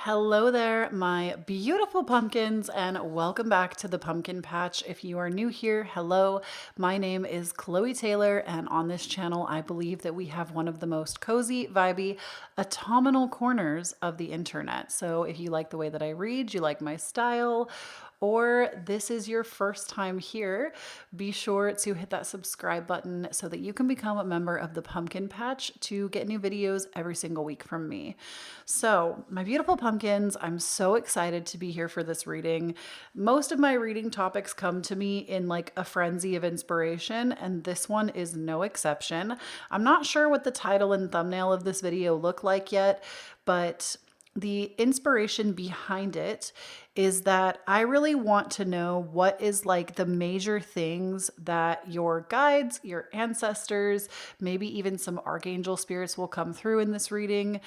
Hello there, my beautiful pumpkins, and welcome back to the Pumpkin Patch. If you are new here, hello. My name is Kloee Taylor, and on this channel, I believe that we have one of the most cozy, vibey, autumnal corners of the internet. So if you like the way that I read, you like my style, or this is your first time here, be sure to hit that subscribe button so that you can become a member of the Pumpkin Patch to get new videos every single week from me. So, my beautiful pumpkins, I'm so excited to be here for this reading. Most of my reading topics come to me in like a frenzy of inspiration, and this one is no exception. I'm not sure what the title and thumbnail of this video look like yet, but the inspiration behind it is that I really want to know what is like the major things that your guides, your ancestors, maybe even some archangel spirits will come through in this reading.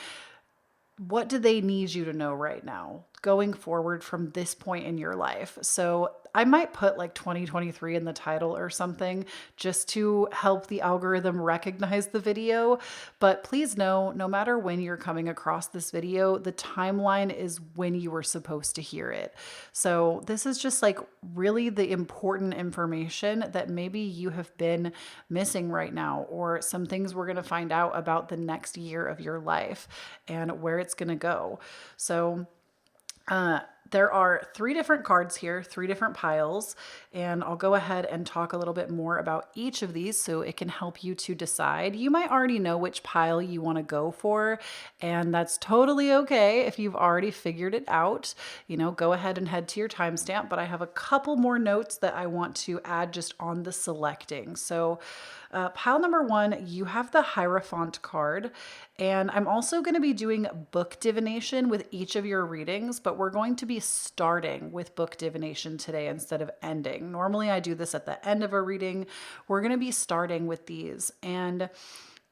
What do they need you to know right now going forward from this point in your life? So I might put like 2023 in the title or something just to help the algorithm recognize the video. But please know, no matter when you're coming across this video, the timeline is when you were supposed to hear it. So this is just like really the important information that maybe you have been missing right now, or some things we're going to find out about the next year of your life and where it's going to go. So there are 3 different cards here, 3 different piles, and I'll go ahead and talk a little bit more about each of these so it can help you to decide. You might already know which pile you want to go for, and that's totally okay if you've already figured it out. You know, go ahead and head to your timestamp, but I have a couple more notes that I want to add just on the selecting. So pile number 1, you have the Hierophant card, and I'm also going to be doing book divination with each of your readings, but we're going to be starting with book divination today instead of ending. Normally I do this at the end of a reading. We're going to be starting with these, and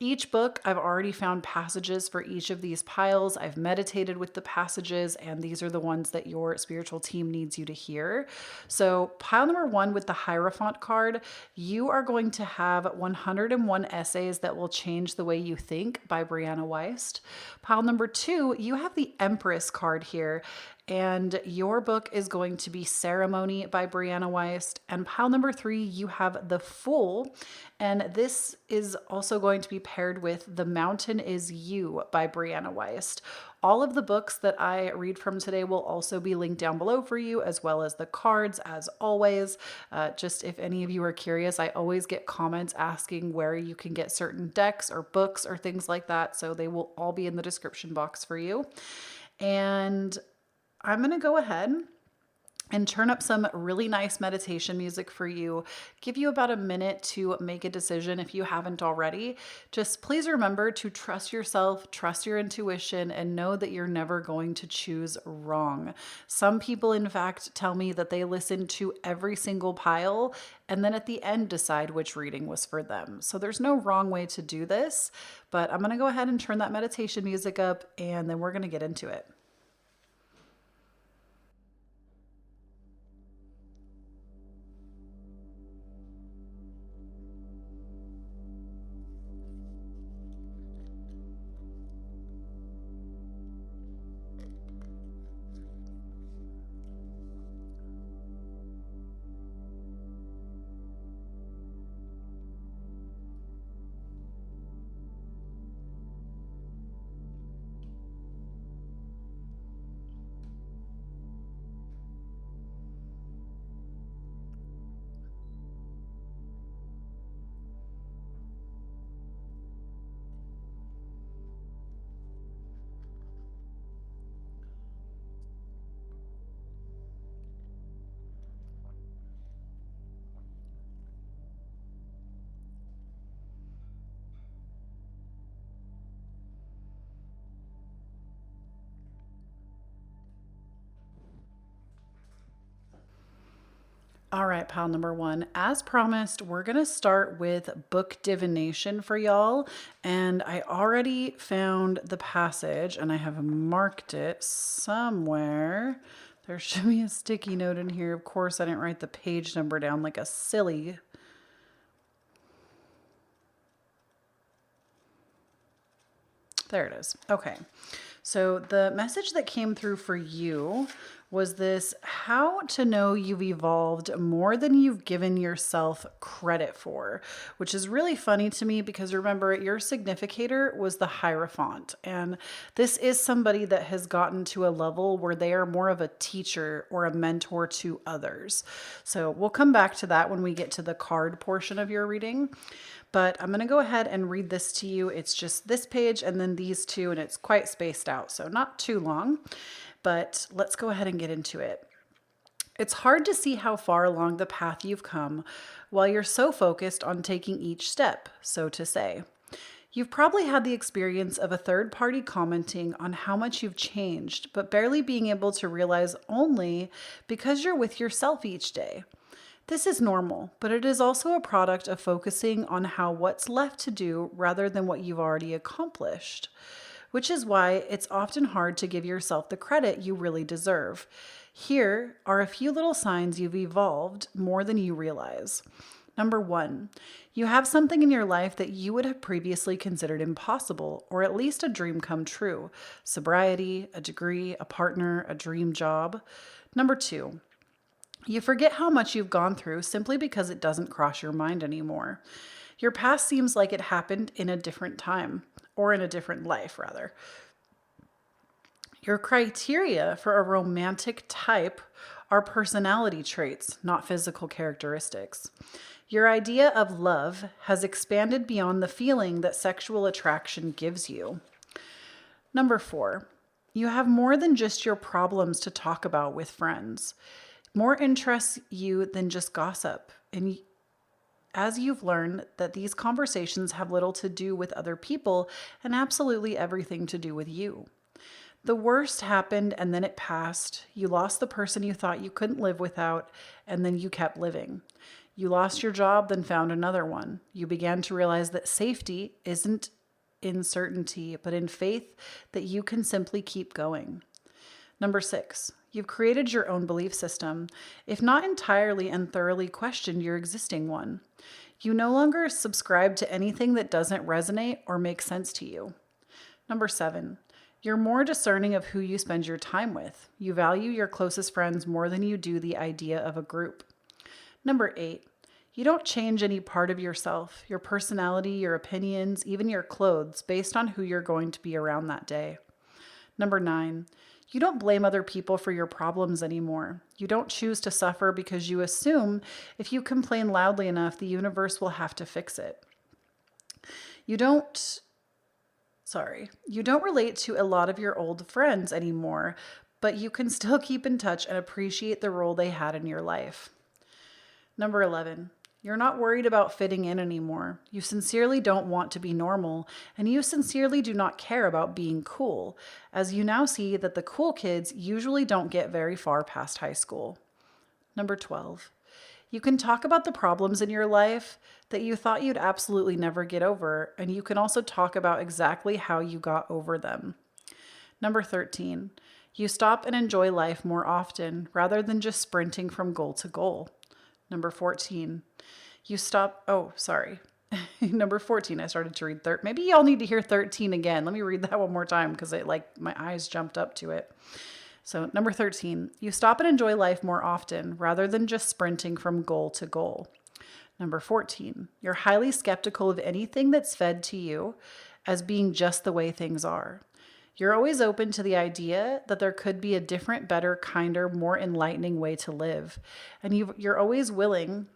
each book, I've already found passages for each of these piles. I've meditated with the passages, and these are the ones that your spiritual team needs you to hear. So pile number 1 with the Hierophant card, you are going to have 101 essays that will change the way you think by Brianna Wiest. Pile number 2, you have the Empress card here, and your book is going to be Ceremony by Brianna Wiest. And pile number 3, you have The Fool, and this is also going to be paired with The Mountain Is You by Brianna Wiest. All of the books that I read from today will also be linked down below for you, as well as the cards, as always. Just if any of you are curious, I always get comments asking where you can get certain decks or books or things like that, so they will all be in the description box for you. And I'm going to go ahead and turn up some really nice meditation music for you. Give you about a minute to make a decision if you haven't already. Just please remember to trust yourself, trust your intuition, and know that you're never going to choose wrong. Some people, in fact, tell me that they listen to every single pile and then at the end decide which reading was for them. So there's no wrong way to do this, but I'm going to go ahead and turn that meditation music up, and then we're going to get into it. All right, pile number 1. As promised, we're going to start with book divination for y'all. And I already found the passage and I have marked it somewhere. There should be a sticky note in here. Of course, I didn't write the page number down like a silly. There it is. Okay. So the message that came through for you was this: how to know you've evolved more than you've given yourself credit for, which is really funny to me because remember, your significator was the Hierophant. And this is somebody that has gotten to a level where they are more of a teacher or a mentor to others. So we'll come back to that when we get to the card portion of your reading. But I'm going to go ahead and read this to you. It's just this page and then these two, and it's quite spaced out, so not too long. But let's go ahead and get into it. It's hard to see how far along the path you've come while you're so focused on taking each step, so to say. You've probably had the experience of a third party commenting on how much you've changed, but barely being able to realize only because you're with yourself each day. This is normal, but it is also a product of focusing on what's left to do rather than what you've already accomplished, which is why it's often hard to give yourself the credit you really deserve. Here are a few little signs you've evolved more than you realize. Number 1, you have something in your life that you would have previously considered impossible, or at least a dream come true. Sobriety, a degree, a partner, a dream job. Number 2, you forget how much you've gone through simply because it doesn't cross your mind anymore. Your past seems like it happened in a different time, or in a different life, rather. Your criteria for a romantic type are personality traits, not physical characteristics. Your idea of love has expanded beyond the feeling that sexual attraction gives you. Number 4, you have more than just your problems to talk about with friends. More interests you than just gossip. And as you've learned that these conversations have little to do with other people and absolutely everything to do with you. The worst happened and then it passed. You lost the person you thought you couldn't live without, and then you kept living. You lost your job, then found another one. You began to realize that safety isn't in certainty, but in faith that you can simply keep going. Number 6, you've created your own belief system, if not entirely and thoroughly questioned your existing one. You no longer subscribe to anything that doesn't resonate or make sense to you. Number 7, you're more discerning of who you spend your time with. You value your closest friends more than you do the idea of a group. Number 8, you don't change any part of yourself, your personality, your opinions, even your clothes, based on who you're going to be around that day. Number 9, you don't blame other people for your problems anymore. You don't choose to suffer because you assume if you complain loudly enough, the universe will have to fix it. You don't relate to a lot of your old friends anymore, but you can still keep in touch and appreciate the role they had in your life. Number 11, you're not worried about fitting in anymore. You sincerely don't want to be normal, and you sincerely do not care about being cool, as you now see that the cool kids usually don't get very far past high school. Number 12, you can talk about the problems in your life that you thought you'd absolutely never get over, and you can also talk about exactly how you got over them. Number 13, you stop and enjoy life more often rather than just sprinting from goal to goal. Number 14, Number 14, I started to read maybe y'all need to hear 13 again. Let me read that one more time because my eyes jumped up to it. So number 13, you stop and enjoy life more often rather than just sprinting from goal to goal. Number 14, you're highly skeptical of anything that's fed to you as being just the way things are. You're always open to the idea that there could be a different, better, kinder, more enlightening way to live. And you're always willing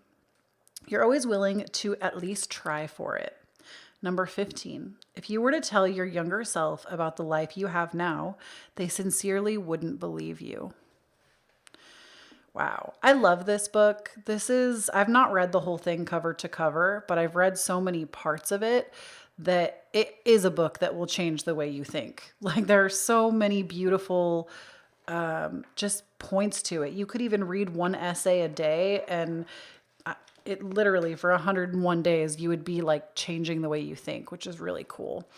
to at least try for it. Number 15, if you were to tell your younger self about the life you have now, they sincerely wouldn't believe you. Wow. I love this book. I've not read the whole thing cover to cover, but I've read so many parts of it that it is a book that will change the way you think. Like there are so many beautiful just points to it. You could even read one essay a day and it literally for 101 days, you would be like changing the way you think, which is really cool.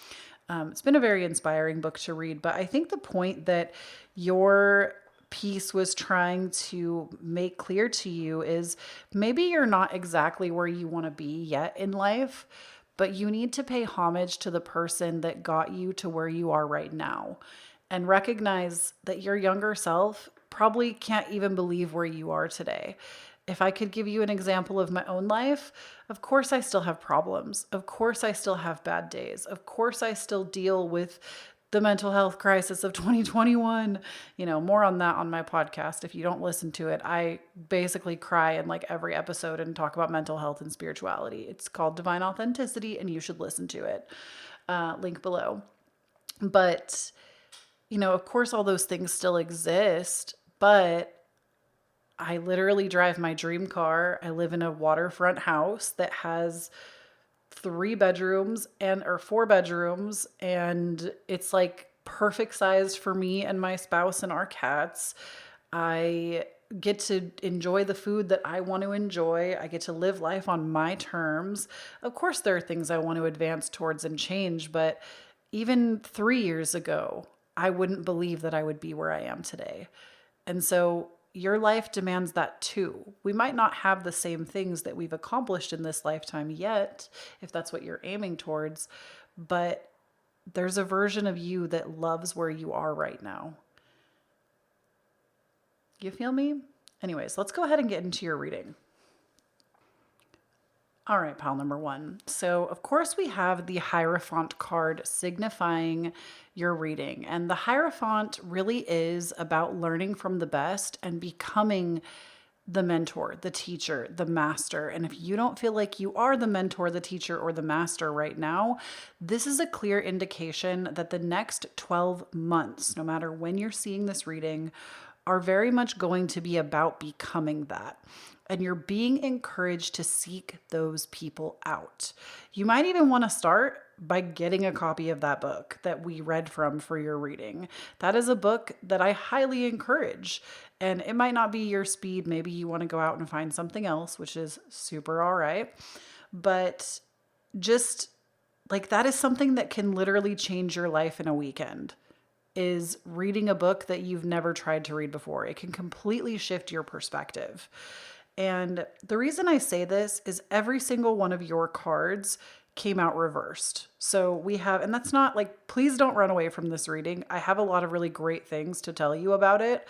It's been a very inspiring book to read, but I think the point that your piece was trying to make clear to you is maybe you're not exactly where you want to be yet in life, but you need to pay homage to the person that got you to where you are right now. and recognize that your younger self probably can't even believe where you are today. If I could give you an example of my own life, of course I still have problems. Of course I still have bad days. Of course I still deal with the mental health crisis of 2021. More on that on my podcast. If you don't listen to it, I basically cry in like every episode and talk about mental health and spirituality. It's called Divine Authenticity, and you should listen to it. Link below. But, of course, all those things still exist, but I literally drive my dream car. I live in a waterfront house that has 4 bedrooms, and it's like perfect sized for me and my spouse and our cats. I get to enjoy the food that I want to enjoy. I get to live life on my terms. Of course, there are things I want to advance towards and change, but even 3 years ago, I wouldn't believe that I would be where I am today. And so your life demands that too. We might not have the same things that we've accomplished in this lifetime yet, if that's what you're aiming towards, but there's a version of you that loves where you are right now. You feel me? Anyways, let's go ahead and get into your reading. All right, pile number 1. So, of course, we have the Hierophant card signifying your reading. And the Hierophant really is about learning from the best and becoming the mentor, the teacher, the master. And if you don't feel like you are the mentor, the teacher, or the master right now, this is a clear indication that the next 12 months, no matter when you're seeing this reading, are very much going to be about becoming that. And you're being encouraged to seek those people out. You might even want to start by getting a copy of that book that we read from for your reading. That is a book that I highly encourage. And it might not be your speed. Maybe you want to go out and find something else, which is super all right. But just like that is something that can literally change your life in a weekend, is reading a book that you've never tried to read before. It can completely shift your perspective. And the reason I say this is every single one of your cards came out reversed. So we have, and that's not like, please don't run away from this reading. I have a lot of really great things to tell you about it.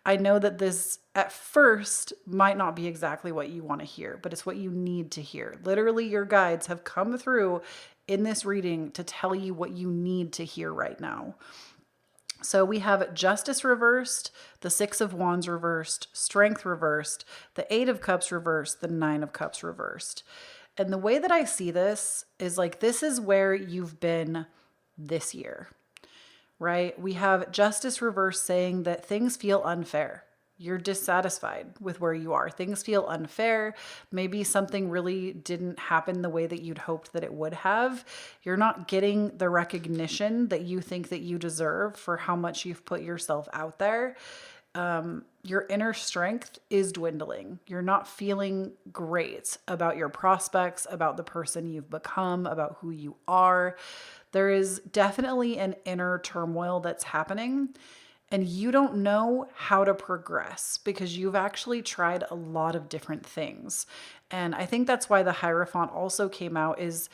I know that this at first might not be exactly what you want to hear, but it's what you need to hear. Literally, your guides have come through in this reading to tell you what you need to hear right now. So we have Justice reversed, the 6 of Wands reversed, Strength reversed, the 8 of Cups reversed, the 9 of Cups reversed. And the way that I see this is like, this is where you've been this year, right? We have Justice reversed saying that things feel unfair. You're dissatisfied with where you are. Things feel unfair. Maybe something really didn't happen the way that you'd hoped that it would have. You're not getting the recognition that you think that you deserve for how much you've put yourself out there. Your inner strength is dwindling. You're not feeling great about your prospects, about the person you've become, about who you are. There is definitely an inner turmoil that's happening. And you don't know how to progress because you've actually tried a lot of different things. And I think that's why the Hierophant also came out, is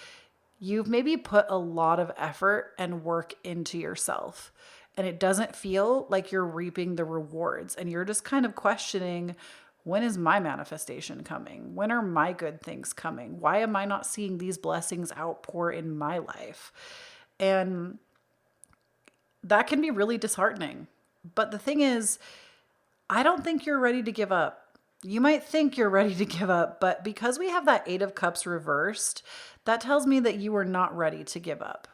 you've maybe put a lot of effort and work into yourself. And it doesn't feel like you're reaping the rewards. And you're just kind of questioning, when is my manifestation coming? When are my good things coming? Why am I not seeing these blessings outpour in my life? And that can be really disheartening. But the thing is, I don't think you're ready to give up. You might think you're ready to give up, but because we have that 8 of Cups reversed, that tells me that you are not ready to give up.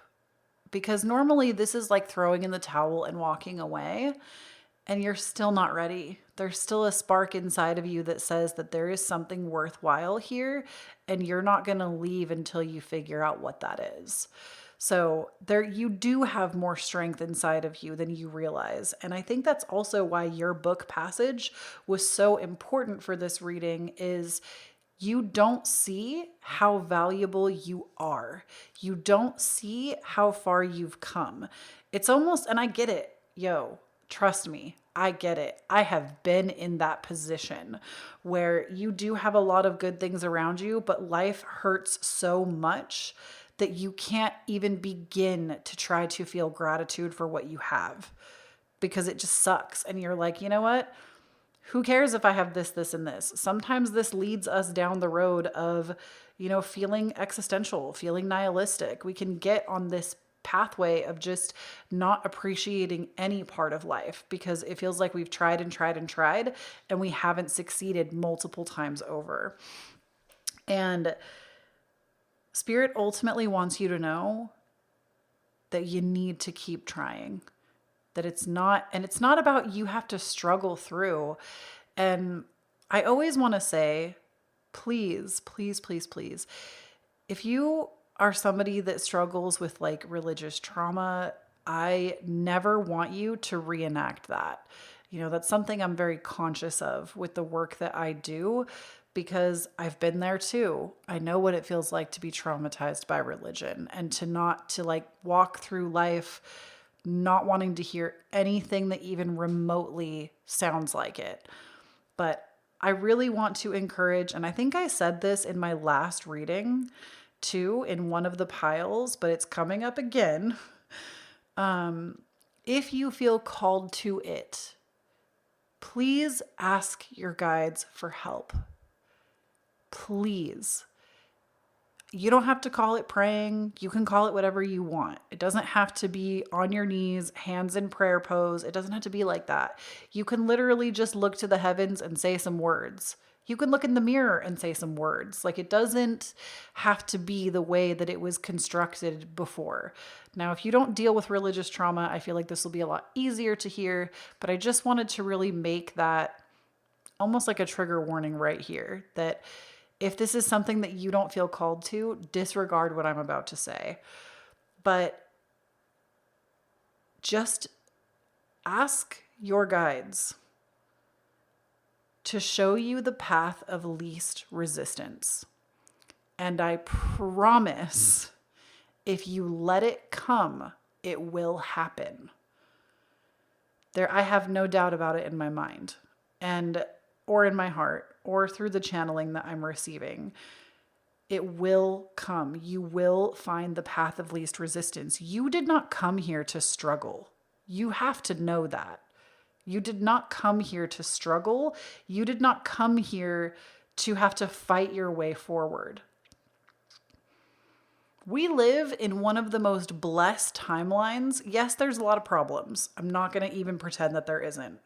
Because normally this is like throwing in the towel and walking away, and you're still not ready. There's still a spark inside of you that says that there is something worthwhile here, and you're not going to leave until you figure out what that is. So there, you do have more strength inside of you than you realize. And I think that's also why your book passage was so important for this reading, is you don't see how valuable you are. You don't see how far you've come. It's almost, and I get it, trust me, I get it. I have been in that position where you do have a lot of good things around you, but life hurts so much that you can't even begin to try to feel gratitude for what you have, because it just sucks. And you're like, you know what? Who cares if I have this, this, and this? Sometimes this leads us down the road of, feeling existential, feeling nihilistic. We can get on this pathway of just not appreciating any part of life because it feels like we've tried and tried and tried and we haven't succeeded multiple times over. And Spirit ultimately wants you to know that you need to keep trying. That it's not about you have to struggle through. And I always want to say, please, please, please, please, if you are somebody that struggles with like religious trauma, I never want you to reenact that. That's something I'm very conscious of with the work that I do, because I've been there too. I know what it feels like to be traumatized by religion and to like walk through life not wanting to hear anything that even remotely sounds like it. But I really want to encourage, and I think I said this in my last reading too, in one of the piles, but it's coming up again. If you feel called to it, please ask your guides for help. Please. You don't have to call it praying. You can call it whatever you want. It doesn't have to be on your knees, hands in prayer pose. It doesn't have to be like that. You can literally just look to the heavens and say some words. You can look in the mirror and say some words. Like, it doesn't have to be the way that it was constructed before. Now, if you don't deal with religious trauma, I feel like this will be a lot easier to hear, but I just wanted to really make that almost like a trigger warning right here, that if this is something that you don't feel called to, disregard what I'm about to say. But just ask your guides to show you the path of least resistance. And I promise, if you let it come, it will happen. I have no doubt about it in my mind, or in my heart, or through the channeling that I'm receiving. It will come. You will find the path of least resistance. You did not come here to struggle. You have to know that. You did not come here to struggle. You did not come here to have to fight your way forward. We live in one of the most blessed timelines. Yes, there's a lot of problems. I'm not going to even pretend that there isn't.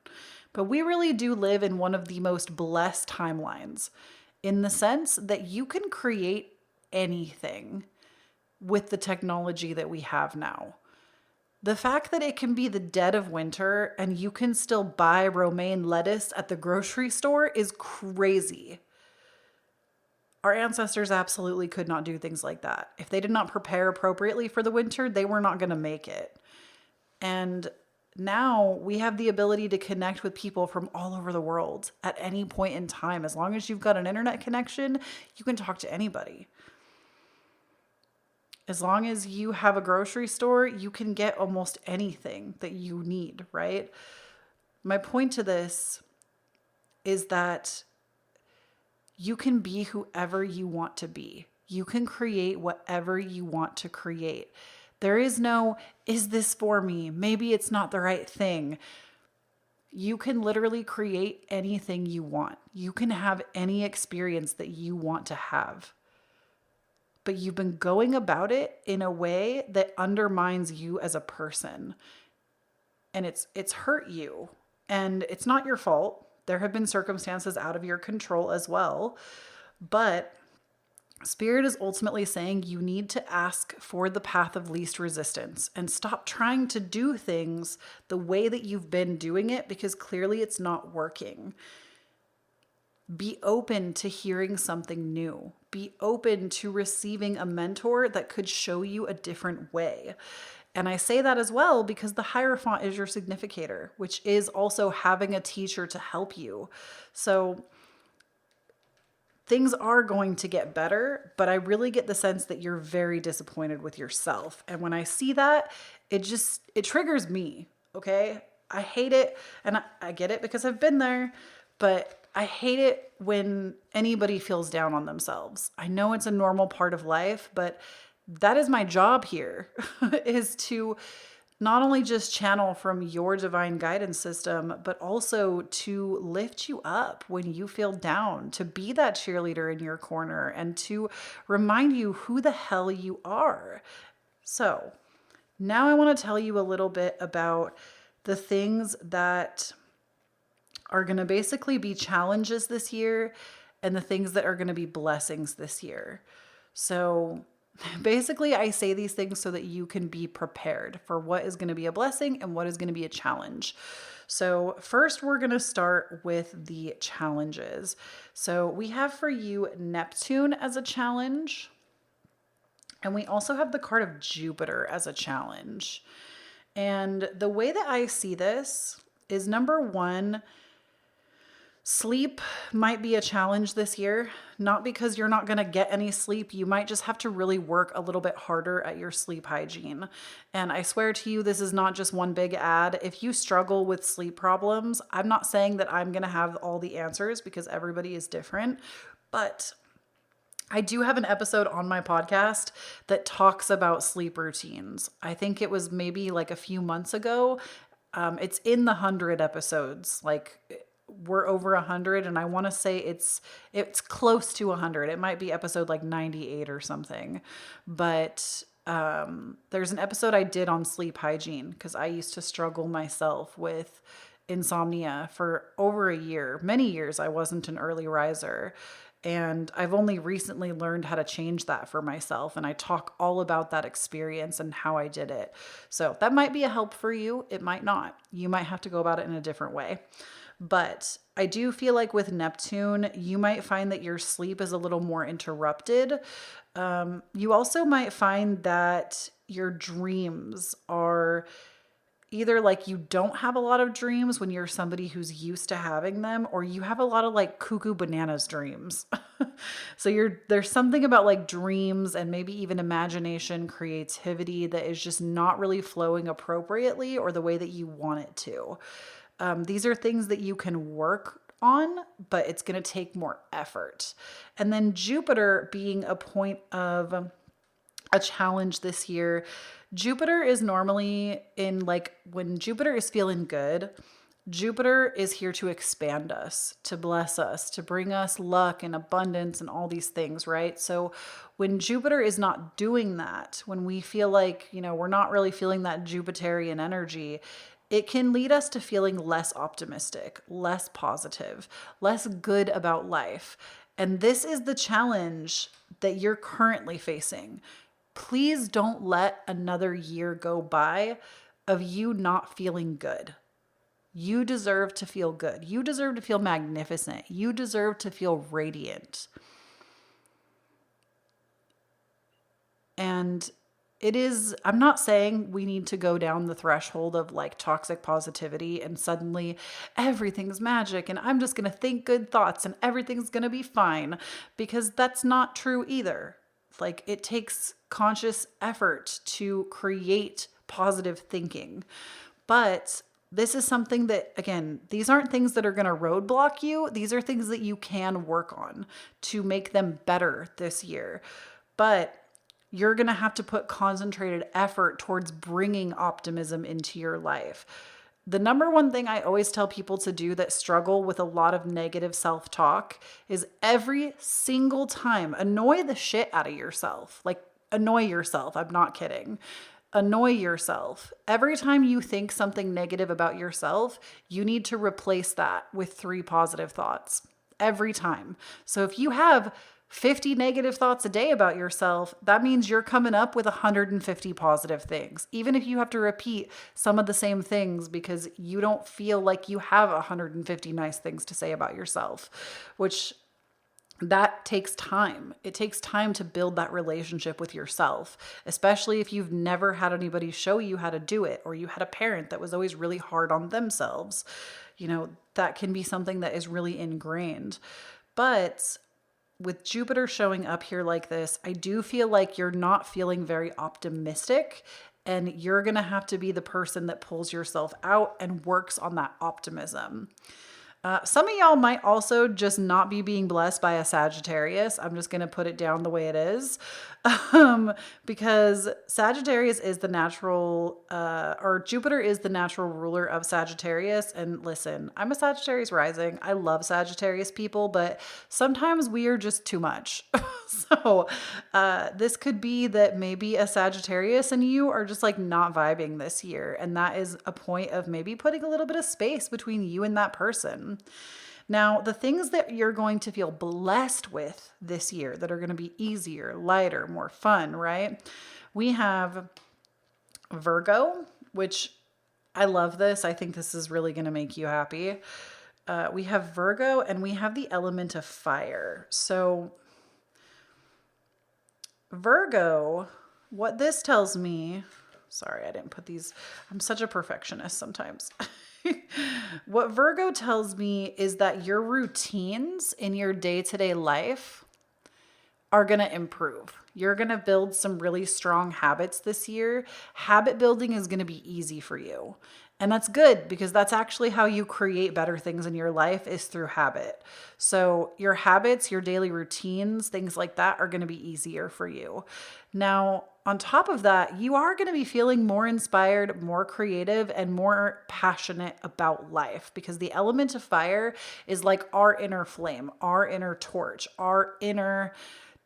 But we really do live in one of the most blessed timelines, in the sense that you can create anything with the technology that we have now. The fact that it can be the dead of winter and you can still buy romaine lettuce at the grocery store is crazy. Our ancestors absolutely could not do things like that. If they did not prepare appropriately for the winter, they were not going to make it. And now we have the ability to connect with people from all over the world at any point in time. As long as you've got an internet connection, you can talk to anybody. As long as you have a grocery store, you can get almost anything that you need, right? My point to this is that you can be whoever you want to be. You can create whatever you want to create. There is no, is this for me? Maybe it's not the right thing. You can literally create anything you want. You can have any experience that you want to have. But you've been going about it in a way that undermines you as a person. And it's hurt you. And it's not your fault. There have been circumstances out of your control as well. But Spirit is ultimately saying you need to ask for the path of least resistance and stop trying to do things the way that you've been doing it, because clearly it's not working. Be open to hearing something new. Be open to receiving a mentor that could show you a different way. And I say that as well because the Hierophant is your significator, which is also having a teacher to help you. So things are going to get better, but I really get the sense that you're very disappointed with yourself. And when I see that, it triggers me, okay? I hate it, and I get it because I've been there, but I hate it when anybody feels down on themselves. I know it's a normal part of life, but that is my job here is to not only just channel from your divine guidance system, but also to lift you up when you feel down, to be that cheerleader in your corner, and to remind you who the hell you are. So now I want to tell you a little bit about the things that are going to basically be challenges this year and the things that are going to be blessings this year. So basically, I say these things so that you can be prepared for what is going to be a blessing and what is going to be a challenge. So first, we're going to start with the challenges. So we have for you Neptune as a challenge. And we also have the card of Jupiter as a challenge. And the way that I see this is, number one, sleep might be a challenge this year, not because you're not going to get any sleep. You might just have to really work a little bit harder at your sleep hygiene. And I swear to you, this is not just one big ad. If you struggle with sleep problems, I'm not saying that I'm going to have all the answers because everybody is different, but I do have an episode on my podcast that talks about sleep routines. I think it was maybe like a few months ago. It's in the 100 episodes. Like, we're over 100, and I want to say it's close to 100. It might be episode like 98 or something. But there's an episode I did on sleep hygiene because I used to struggle myself with insomnia for over a year. Many years I wasn't an early riser. And I've only recently learned how to change that for myself. And I talk all about that experience and how I did it. So that might be a help for you. It might not. You might have to go about it in a different way. But I do feel like with Neptune, you might find that your sleep is a little more interrupted. You also might find that your dreams are either like you don't have a lot of dreams when you're somebody who's used to having them, or you have a lot of like cuckoo bananas dreams. So there's something about like dreams and maybe even imagination, creativity that is just not really flowing appropriately or the way that you want it to. These are things that you can work on, but it's going to take more effort. And then Jupiter being a point of a challenge this year. Jupiter is normally in, like, when Jupiter is feeling good, Jupiter is here to expand us, to bless us, to bring us luck and abundance and all these things, right? So when Jupiter is not doing that, when we feel like, we're not really feeling that Jupiterian energy, it can lead us to feeling less optimistic, less positive, less good about life. And this is the challenge that you're currently facing. Please don't let another year go by of you not feeling good. You deserve to feel good. You deserve to feel magnificent. You deserve to feel radiant. And I'm not saying we need to go down the threshold of like toxic positivity and suddenly everything's magic and I'm just going to think good thoughts and everything's going to be fine, because that's not true either. Like, it takes conscious effort to create positive thinking. But this is something that, again, these aren't things that are going to roadblock you. These are things that you can work on to make them better this year. But you're going to have to put concentrated effort towards bringing optimism into your life. The number one thing I always tell people to do that struggle with a lot of negative self-talk is every single time, annoy the shit out of yourself. Like, annoy yourself. I'm not kidding. Annoy yourself. Every time you think something negative about yourself, you need to replace that with 3 positive thoughts. Every time. So if you have 50 negative thoughts a day about yourself, that means you're coming up with 150 positive things. Even if you have to repeat some of the same things because you don't feel like you have 150 nice things to say about yourself, which that takes time. It takes time to build that relationship with yourself, especially if you've never had anybody show you how to do it, or you had a parent that was always really hard on themselves. That can be something that is really ingrained. But with Jupiter showing up here like this, I do feel like you're not feeling very optimistic, and you're going to have to be the person that pulls yourself out and works on that optimism. Some of y'all might also just not be being blessed by a Sagittarius. I'm just going to put it down the way it is. Because Sagittarius is the natural, or Jupiter is the natural ruler of Sagittarius. And listen, I'm a Sagittarius rising. I love Sagittarius people, but sometimes we are just too much. So this could be that maybe a Sagittarius and you are just like not vibing this year. And that is a point of maybe putting a little bit of space between you and that person. Now, the things that you're going to feel blessed with this year that are going to be easier, lighter, more fun, right? We have Virgo, which I love this. I think this is really going to make you happy. We have Virgo and we have the element of fire. So Virgo, what this tells me, sorry, I didn't put these, I'm such a perfectionist sometimes. What Virgo tells me is that your routines in your day-to-day life are going to improve. You're going to build some really strong habits this year. Habit building is going to be easy for you. And that's good because that's actually how you create better things in your life is through habit. So your habits, your daily routines, things like that are going to be easier for you. Now, on top of that, you are going to be feeling more inspired, more creative, and more passionate about life because the element of fire is like our inner flame, our inner torch, our inner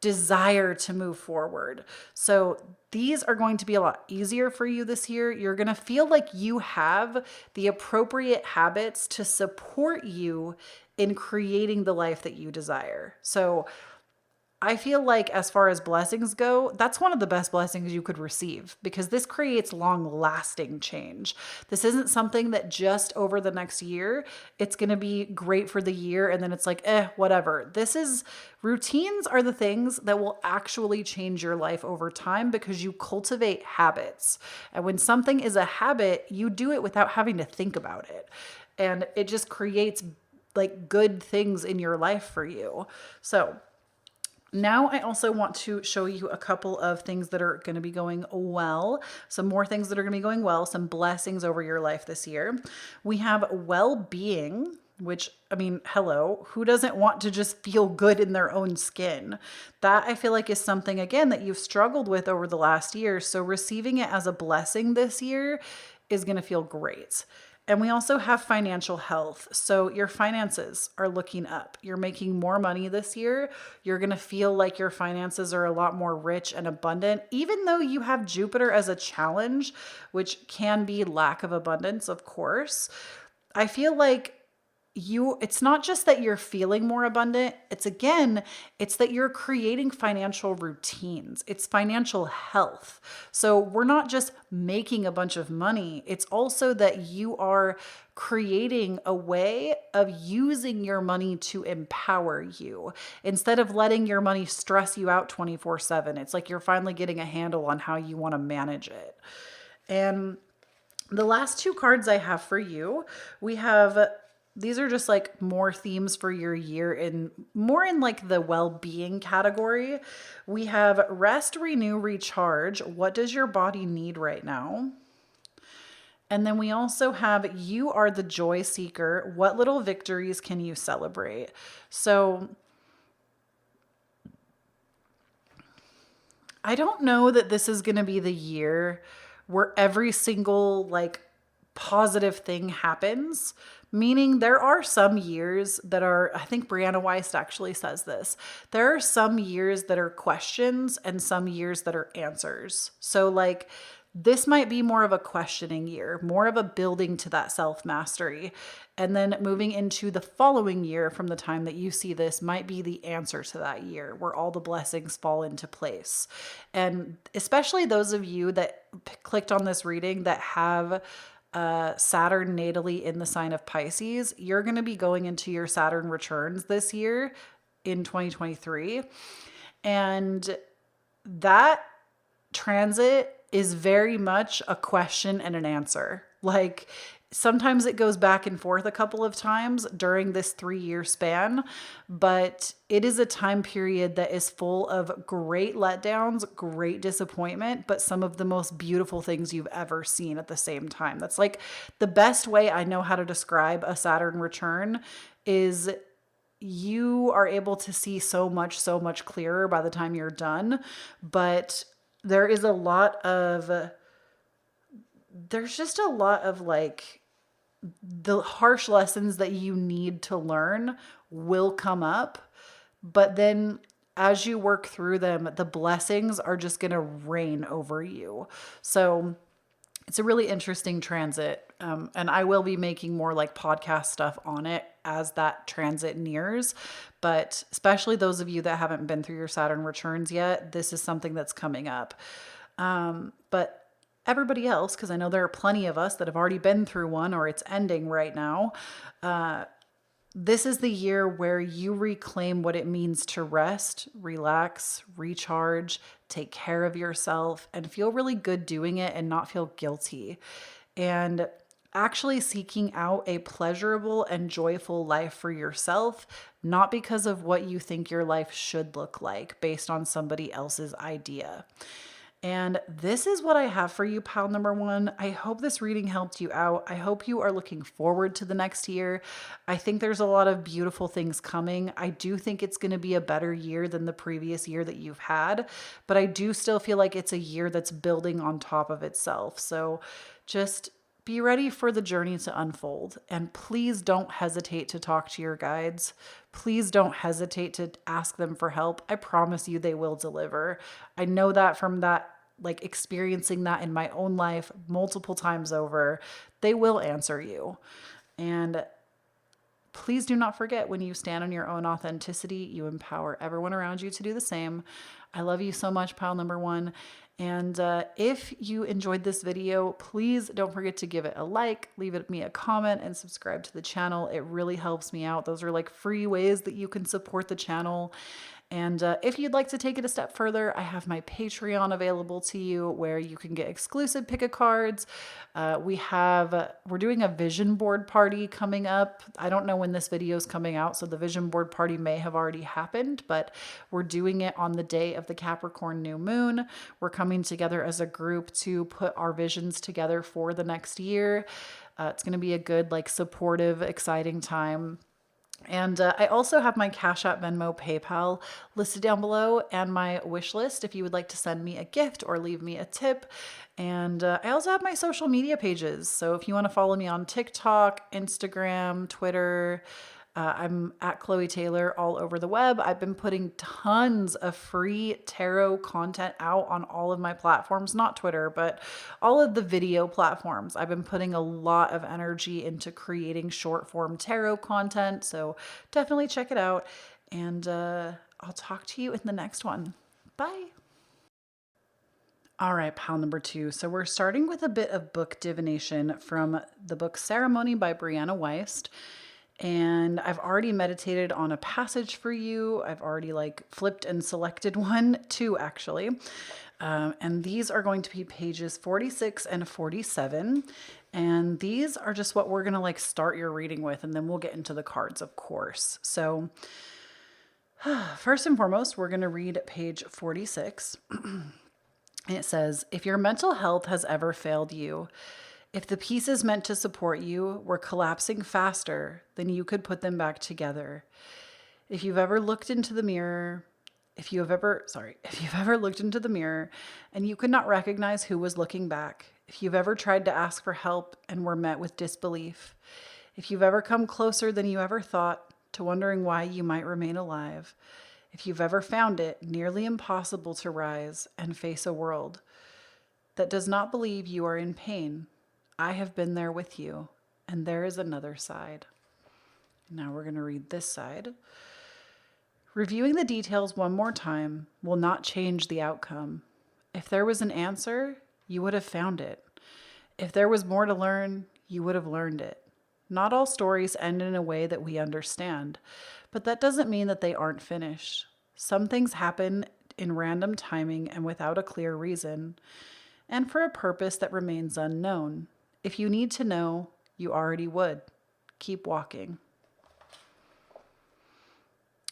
desire to move forward. So these are going to be a lot easier for you this year. You're going to feel like you have the appropriate habits to support you in creating the life that you desire. So I feel like as far as blessings go, that's one of the best blessings you could receive because this creates long lasting change. This isn't something that just over the next year, it's going to be great for the year. And then it's like, whatever. Routines are the things that will actually change your life over time because you cultivate habits. And when something is a habit, you do it without having to think about it. And it just creates like good things in your life for you. So now I also want to show you a couple of things that are going to be going well, some more things that are going to be going well, some blessings over your life this year. We have well-being, which, I mean, hello, who doesn't want to just feel good in their own skin? That I feel like is something, again, that you've struggled with over the last year. So receiving it as a blessing this year is going to feel great. And we also have financial health. So your finances are looking up. You're making more money this year. You're going to feel like your finances are a lot more rich and abundant, even though you have Jupiter as a challenge, which can be lack of abundance, of course. I feel like it's not just that you're feeling more abundant. It's that you're creating financial routines. It's financial health. So we're not just making a bunch of money. It's also that you are creating a way of using your money to empower you instead of letting your money stress you out 24/7. It's like you're finally getting a handle on how you want to manage it. And the last two cards I have for you, these are just like more themes for your year in like the well-being category. We have rest, renew, recharge. What does your body need right now? And then we also have you are the joy seeker. What little victories can you celebrate? So I don't know that this is going to be the year where every single like positive thing happens. Meaning there are some years that are, I think Brianna Weist actually says this, there are some years that are questions and some years that are answers. So like this might be more of a questioning year, more of a building to that self-mastery. And then moving into the following year from the time that you see this might be the answer to that year where all the blessings fall into place. And especially those of you that clicked on this reading that have Saturn natally in the sign of Pisces, you're going to be going into your Saturn returns this year in 2023. And that transit is very much a question and an answer. Like Sometimes it goes back and forth a couple of times during this 3-year span, but it is a time period that is full of great letdowns, great disappointment, but some of the most beautiful things you've ever seen at the same time. That's like the best way I know how to describe a Saturn return is you are able to see so much clearer by the time you're done, but there is a lot of there's just a lot of like the harsh lessons that you need to learn will come up, but then as you work through them, the blessings are just going to rain over you. So it's a really interesting transit. And I will be making more like podcast stuff on it as that transit nears. But especially those of you that haven't been through your Saturn returns yet, this is something that's coming up. But everybody else, because I know there are plenty of us that have already been through one or it's ending right now. This is the year where you reclaim what it means to rest, relax, recharge, take care of yourself, and feel really good doing it and not feel guilty. And actually seeking out a pleasurable and joyful life for yourself, not because of what you think your life should look like based on somebody else's idea. And this is what I have for you, pal number one. I hope this reading helped you out. I hope you are looking forward to the next year. I think there's a lot of beautiful things coming. I do think it's going to be a better year than the previous year that you've had, but I do still feel like it's a year that's building on top of itself. So just be ready for the journey to unfold. And please don't hesitate to talk to your guides. Please don't hesitate to ask them for help. I promise you they will deliver. I know that from that, like experiencing that in my own life multiple times over. They will answer you. And please do not forget, when you stand on your own authenticity, you empower everyone around you to do the same. I love you so much, pal number one. And if you enjoyed this video, please don't forget to give it a like, leave me a comment, and subscribe to the channel. It really helps me out. Those are like free ways that you can support the channel. And if you'd like to take it a step further, I have my Patreon available to you where you can get exclusive pick-a-cards. We're doing a vision board party coming up. I don't know when this video is coming out, so the vision board party may have already happened, but we're doing it on the day of the Capricorn new moon. We're coming together as a group to put our visions together for the next year. It's going to be a good, like, supportive, exciting time. And I also have my Cashapp, Venmo, PayPal listed down below, and my wish list if you would like to send me a gift or leave me a tip. And I also have my social media pages. So if you want to follow me on TikTok, Instagram, Twitter, I'm at Kloee Taylor all over the web. I've been putting tons of free tarot content out on all of my platforms, not Twitter, but all of the video platforms. I've been putting a lot of energy into creating short form tarot content. So definitely check it out. And I'll talk to you in the next one. Bye. All right, pal number two. So we're starting with a bit of book divination from the book Ceremony by Brianna Wiest. And I've already meditated on a passage for you. I've already like flipped and selected two actually. And these are going to be pages 46 and 47. And these are just what we're going to like start your reading with. And then we'll get into the cards, of course. So first and foremost, we're going to read page 46. And it says, if your mental health has ever failed you, if the pieces meant to support you were collapsing faster than you could put them back together, if you've ever looked into the mirror, if you've ever looked into the mirror and you could not recognize who was looking back, if you've ever tried to ask for help and were met with disbelief, if you've ever come closer than you ever thought to wondering why you might remain alive, if you've ever found it nearly impossible to rise and face a world that does not believe you are in pain, I have been there with you, and there is another side. Now we're going to read this side. Reviewing the details one more time will not change the outcome. If there was an answer, you would have found it. If there was more to learn, you would have learned it. Not all stories end in a way that we understand, but that doesn't mean that they aren't finished. Some things happen in random timing and without a clear reason, and for a purpose that remains unknown. If you need to know, You already would. Keep walking.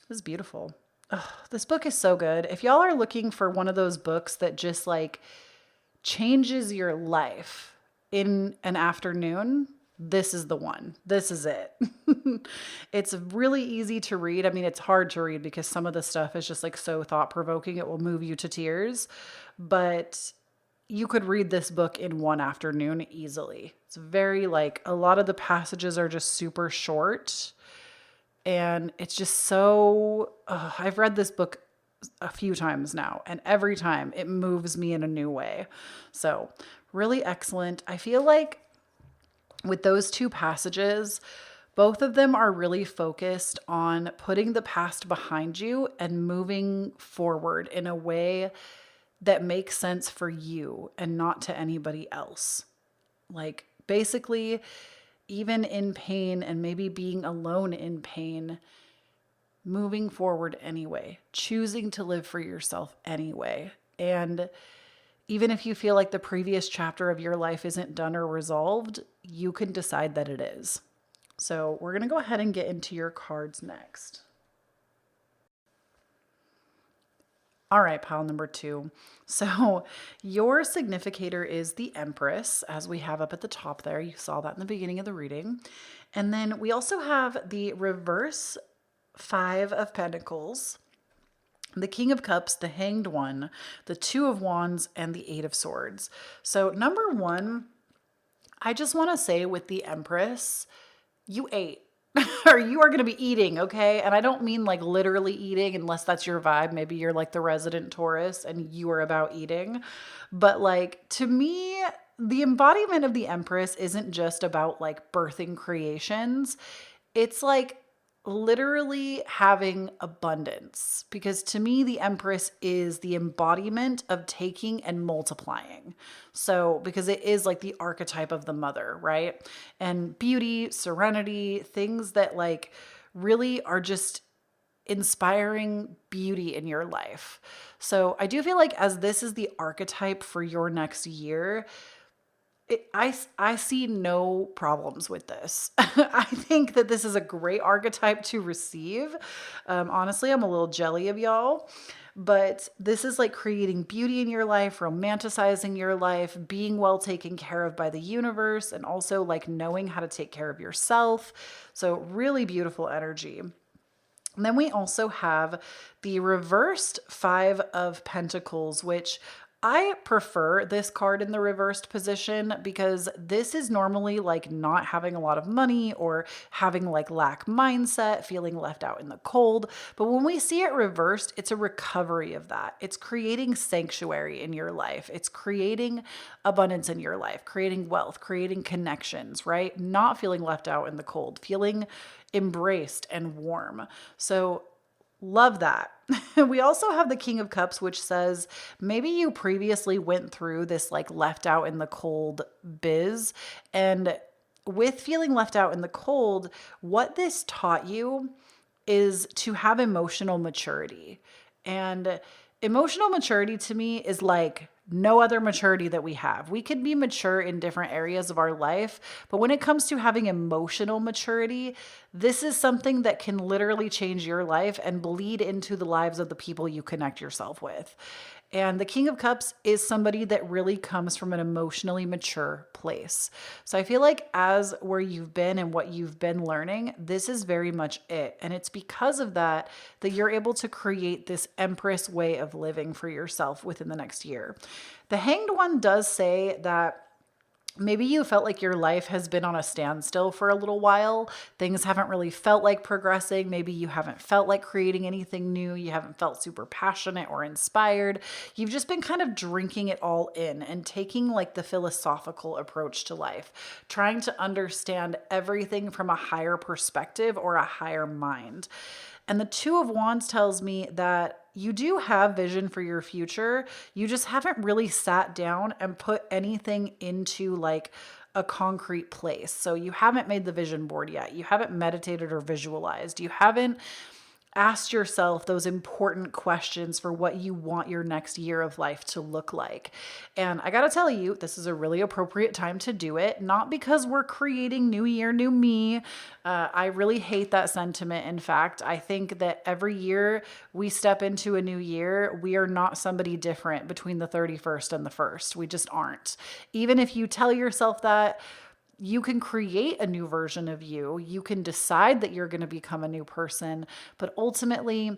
This is beautiful. Ugh, this book is so good. If y'all are looking for one of those books that just like changes your life in an afternoon, this is the one. This is it. It's really easy to read. I mean, it's hard to read because some of the stuff is just like so thought-provoking. It will move you to tears. But you could read this book in one afternoon easily. It's very like, a lot of the passages are just super short. And it's just so, I've read this book a few times now, and every time it moves me in a new way. So really excellent. I feel like with those two passages, both of them are really focused on putting the past behind you and moving forward in a way that makes sense for you and not to anybody else. Like basically, even in pain and maybe being alone in pain, moving forward anyway, choosing to live for yourself anyway. And even if you feel like the previous chapter of your life isn't done or resolved, you can decide that it is. So we're going to go ahead and get into your cards next. All right, pile number 2. So your significator is the Empress, as we have up at the top there. You saw that in the beginning of the reading. And then we also have the reverse 5 of Pentacles, the King of Cups, the Hanged One, the 2 of Wands, and the 8 of Swords. So number 1, I just want to say with the Empress, you ate. Or you are going to be eating, okay? And I don't mean like literally eating unless that's your vibe. Maybe you're like the resident Taurus and you are about eating. But like to me, the embodiment of the Empress isn't just about like birthing creations. It's like literally having abundance, because to me the Empress is the embodiment of taking and multiplying. So because it is like the archetype of the mother, right? And beauty, serenity, things that like really are just inspiring beauty in your life. So I do feel like as this is the archetype for your next year, I see no problems with this. I think that this is a great archetype to receive. Honestly, I'm a little jelly of y'all, but this is like creating beauty in your life, romanticizing your life, being well taken care of by the universe, and also like knowing how to take care of yourself. So really beautiful energy. And then we also have the reversed 5 of Pentacles, which I prefer this card in the reversed position because this is normally like not having a lot of money or having like lack mindset, feeling left out in the cold. But when we see it reversed, it's a recovery of that. It's creating sanctuary in your life. It's creating abundance in your life, creating wealth, creating connections, right? Not feeling left out in the cold, feeling embraced and warm. So love that. We also have the King of Cups, which says maybe you previously went through this like left out in the cold biz. And with feeling left out in the cold, what this taught you is to have emotional maturity. And emotional maturity to me is like no other maturity that we have. We could be mature in different areas of our life, but when it comes to having emotional maturity, this is something that can literally change your life and bleed into the lives of the people you connect yourself with. And the King of Cups is somebody that really comes from an emotionally mature place. So I feel like as where you've been and what you've been learning, this is very much it. And it's because of that that you're able to create this Empress way of living for yourself within the next year. The Hanged One does say that maybe you felt like your life has been on a standstill for a little while. Things haven't really felt like progressing. Maybe you haven't felt like creating anything new. You haven't felt super passionate or inspired. You've just been kind of drinking it all in and taking like the philosophical approach to life, trying to understand everything from a higher perspective or a higher mind. And the 2 of Wands tells me that you do have vision for your future. You just haven't really sat down and put anything into like a concrete place. So you haven't made the vision board yet. You haven't meditated or visualized. You haven't asked yourself those important questions for what you want your next year of life to look like. And I gotta tell you, this is a really appropriate time to do it, not because we're creating new year, new me. I really hate that sentiment. In fact, I think that every year we step into a new year, we are not somebody different between the 31st and the 1st. We just aren't. Even if you tell yourself that, you can create a new version of you. You can decide that you're going to become a new person, but ultimately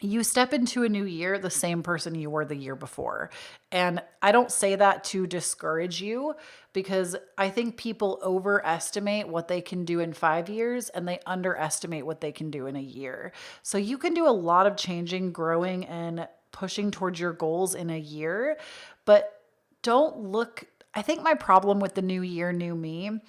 you step into a new year the same person you were the year before. And I don't say that to discourage you, because I think people overestimate what they can do in 5 years and they underestimate what they can do in a year. So you can do a lot of changing, growing, and pushing towards your goals in a year, but don't look. I think my problem with the new year, new me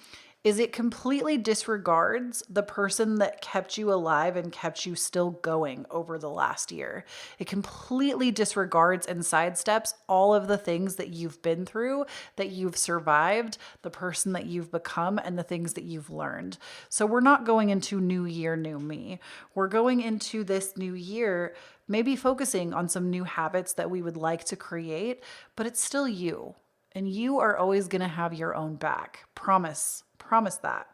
is it completely disregards the person that kept you alive and kept you still going over the last year. It completely disregards and sidesteps all of the things that you've been through, that you've survived, the person that you've become, and the things that you've learned. So we're not going into new year, new me. We're going into this new year maybe focusing on some new habits that we would like to create, but it's still you. And you are always going to have your own back. Promise that.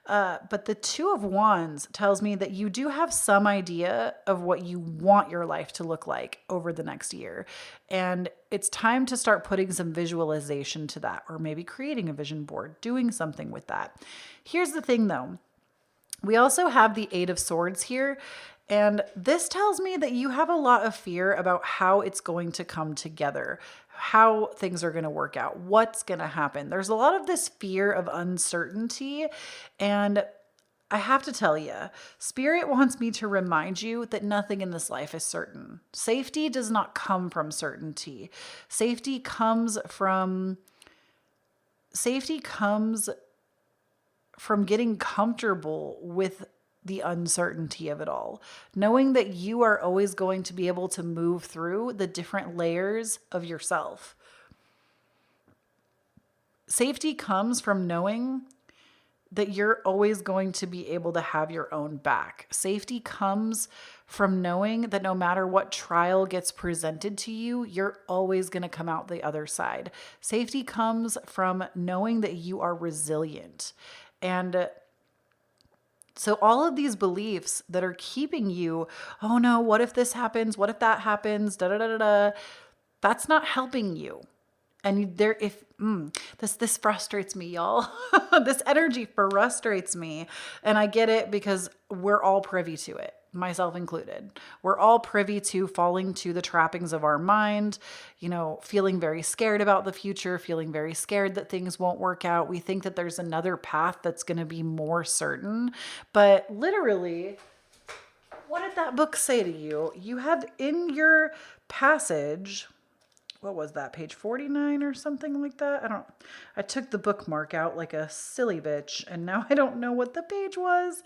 But the Two of Wands tells me that you do have some idea of what you want your life to look like over the next year. And it's time to start putting some visualization to that, or maybe creating a vision board, doing something with that. Here's the thing though. We also have the Eight of Swords here. And this tells me that you have a lot of fear about how it's going to come together, how things are going to work out, what's going to happen. There's a lot of this fear of uncertainty. And I have to tell you, Spirit wants me to remind you that nothing in this life is certain. Safety does not come from certainty. Safety comes from getting comfortable with the uncertainty of it all, knowing that you are always going to be able to move through the different layers of yourself. Safety comes from knowing that you're always going to be able to have your own back. Safety comes from knowing that no matter what trial gets presented to you, you're always going to come out the other side. Safety comes from knowing that you are resilient. And so all of these beliefs that are keeping you, oh no, what if this happens? What if that happens? Da da da da da. That's not helping you. And this frustrates me, y'all. This energy frustrates me. And I get it, because we're all privy to it, myself included. We're all privy to falling to the trappings of our mind, feeling very scared about the future, feeling very scared that things won't work out. We think that there's another path that's going to be more certain. But literally, what did that book say to you? You had in your passage, what was that, page 49 or something like that? I took the bookmark out like a silly bitch, and now I don't know what the page was.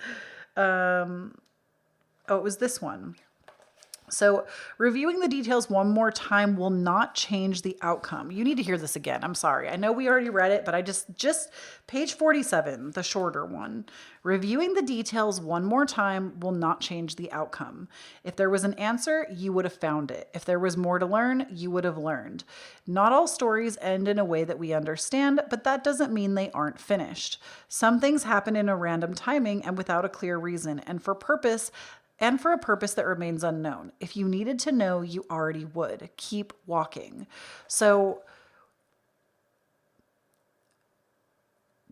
It was this one. So reviewing the details one more time will not change the outcome. You need to hear this again. I'm sorry. I know we already read it, but I just page 47, the shorter one. Reviewing the details one more time will not change the outcome. If there was an answer, you would have found it. If there was more to learn, you would have learned. Not all stories end in a way that we understand, but that doesn't mean they aren't finished. Some things happen in a random timing and without a clear reason, and for a purpose that remains unknown. If you needed to know, you already would. Keep walking. So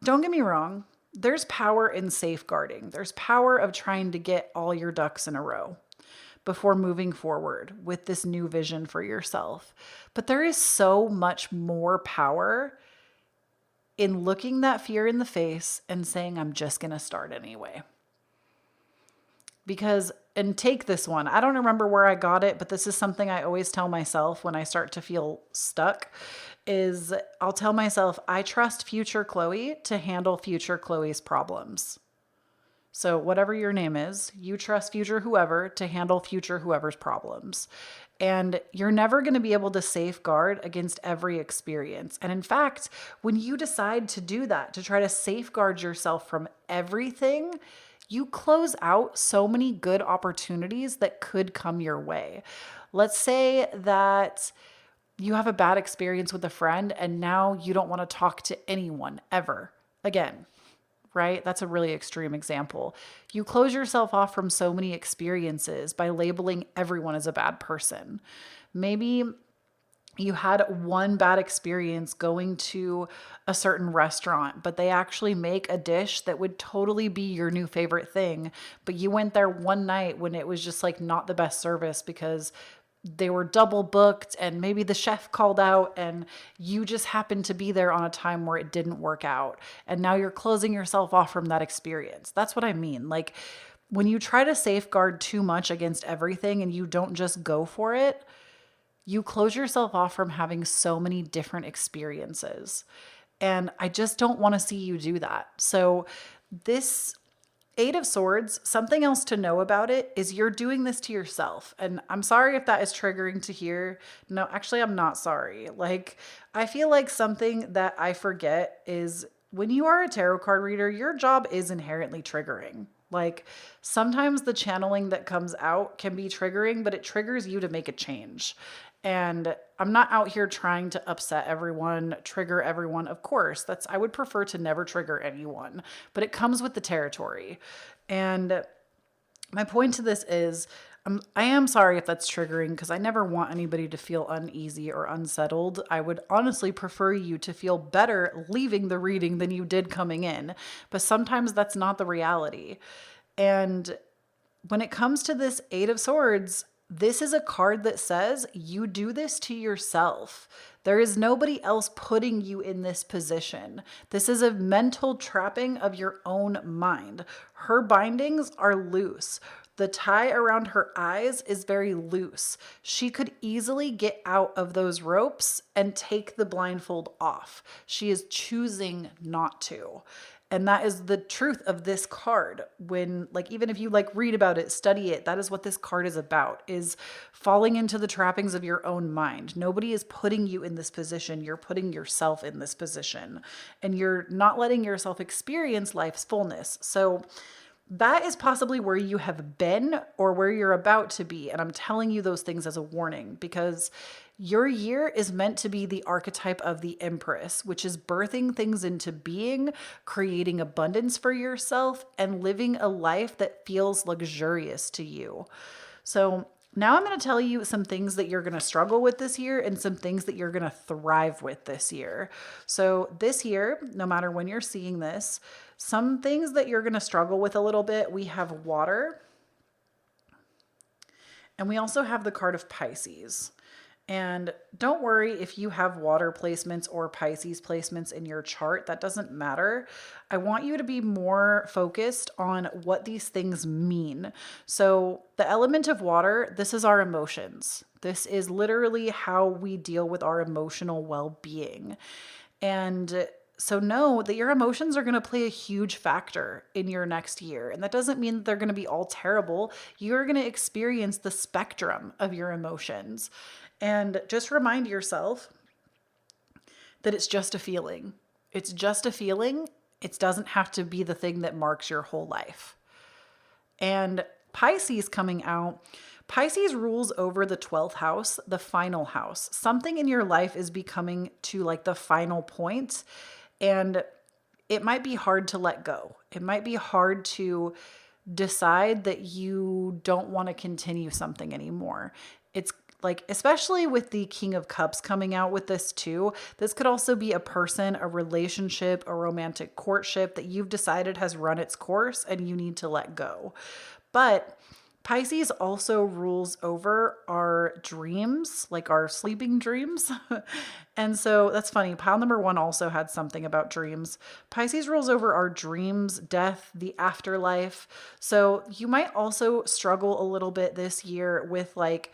don't get me wrong. There's power in safeguarding. There's power of trying to get all your ducks in a row before moving forward with this new vision for yourself. But there is so much more power in looking that fear in the face and saying, I'm just going to start anyway. And take this one. I don't remember where I got it, but this is something I always tell myself when I start to feel stuck, is I'll tell myself, I trust future Kloee to handle future Kloe's problems. So whatever your name is, you trust future whoever to handle future whoever's problems. And you're never going to be able to safeguard against every experience. And in fact, when you decide to do that, to try to safeguard yourself from everything, you close out so many good opportunities that could come your way. Let's say that you have a bad experience with a friend and now you don't want to talk to anyone ever again, right? That's a really extreme example. You close yourself off from so many experiences by labeling everyone as a bad person. Maybe you had one bad experience going to a certain restaurant, but they actually make a dish that would totally be your new favorite thing. But you went there one night when it was just like not the best service because they were double booked and maybe the chef called out and you just happened to be there on a time where it didn't work out. And now you're closing yourself off from that experience. That's what I mean. Like when you try to safeguard too much against everything and you don't just go for it, you close yourself off from having so many different experiences. And I just don't want to see you do that. So this Eight of Swords, something else to know about it is you're doing this to yourself. And I'm sorry if that is triggering to hear. No, actually, I'm not sorry. Like, I feel like something that I forget is when you are a tarot card reader, your job is inherently triggering. Like, sometimes the channeling that comes out can be triggering, but it triggers you to make a change. And I'm not out here trying to upset everyone, trigger everyone. Of course, I would prefer to never trigger anyone, but it comes with the territory. And my point to this is, I am sorry if that's triggering because I never want anybody to feel uneasy or unsettled. I would honestly prefer you to feel better leaving the reading than you did coming in. But sometimes that's not the reality. And when it comes to this Eight of Swords, this is a card that says you do this to yourself. There is nobody else putting you in this position. This is a mental trapping of your own mind. Her bindings are loose. The tie around her eyes is very loose. She could easily get out of those ropes and take the blindfold off. She is choosing not to. And that is the truth of this card. When, like, even if you like read about it, study it, that is what this card is about, is falling into the trappings of your own mind. Nobody is putting you in this position. You're putting yourself in this position and you're not letting yourself experience life's fullness. So that is possibly where you have been or where you're about to be. And I'm telling you those things as a warning because your year is meant to be the archetype of the Empress, which is birthing things into being, creating abundance for yourself, and living a life that feels luxurious to you. So now I'm going to tell you some things that you're going to struggle with this year and some things that you're going to thrive with this year. So this year, no matter when you're seeing this, some things that you're going to struggle with a little bit, we have water, and we also have the card of Pisces. And don't worry if you have water placements or Pisces placements in your chart. That doesn't matter. I want you to be more focused on what these things mean. So the element of water, this is our emotions. This is literally how we deal with our emotional well-being. And so know that your emotions are going to play a huge factor in your next year. And that doesn't mean that they're going to be all terrible. You're going to experience the spectrum of your emotions. And just remind yourself that it's just a feeling. It's just a feeling. It doesn't have to be the thing that marks your whole life. And Pisces coming out, Pisces rules over the 12th house, the final house. Something in your life is becoming to like the final point, and it might be hard to let go. It might be hard to decide that you don't want to continue something anymore. It's like, especially with the King of Cups coming out with this too, this could also be a person, a relationship, a romantic courtship that you've decided has run its course and you need to let go. But Pisces also rules over our dreams, like our sleeping dreams. And so that's funny. Pile number 1 also had something about dreams. Pisces rules over our dreams, death, the afterlife. So you might also struggle a little bit this year with like,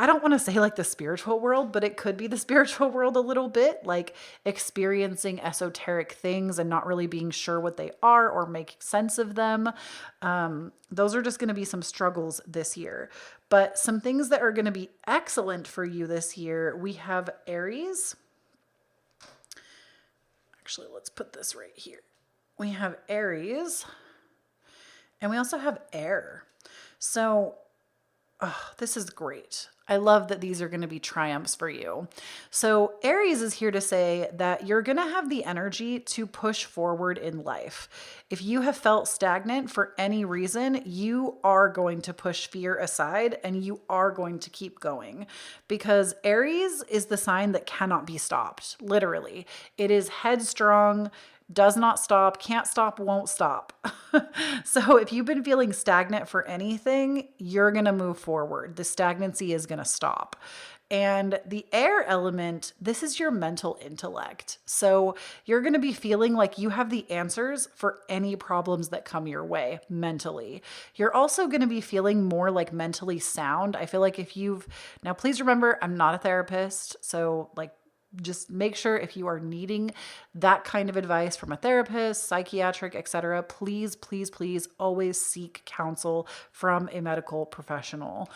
I don't want to say like the spiritual world, but it could be the spiritual world a little bit, like experiencing esoteric things and not really being sure what they are or making sense of them. Those are just going to be some struggles this year. But some things that are going to be excellent for you this year, we have Aries. Actually, let's put this right here. We have Aries. And we also have air. So this is great. I love that these are going to be triumphs for you. So Aries is here to say that you're going to have the energy to push forward in life. If you have felt stagnant for any reason, you are going to push fear aside and you are going to keep going, because Aries is the sign that cannot be stopped. Literally, it is headstrong, does not stop, can't stop, won't stop. So if you've been feeling stagnant for anything, you're going to move forward. The stagnancy is going to stop. And the air element, this is your mental intellect. So you're going to be feeling like you have the answers for any problems that come your way mentally. You're also going to be feeling more like mentally sound. I feel like now please remember, I'm not a therapist. So just make sure if you are needing that kind of advice from a therapist, psychiatric, etc., please, please, please always seek counsel from a medical professional.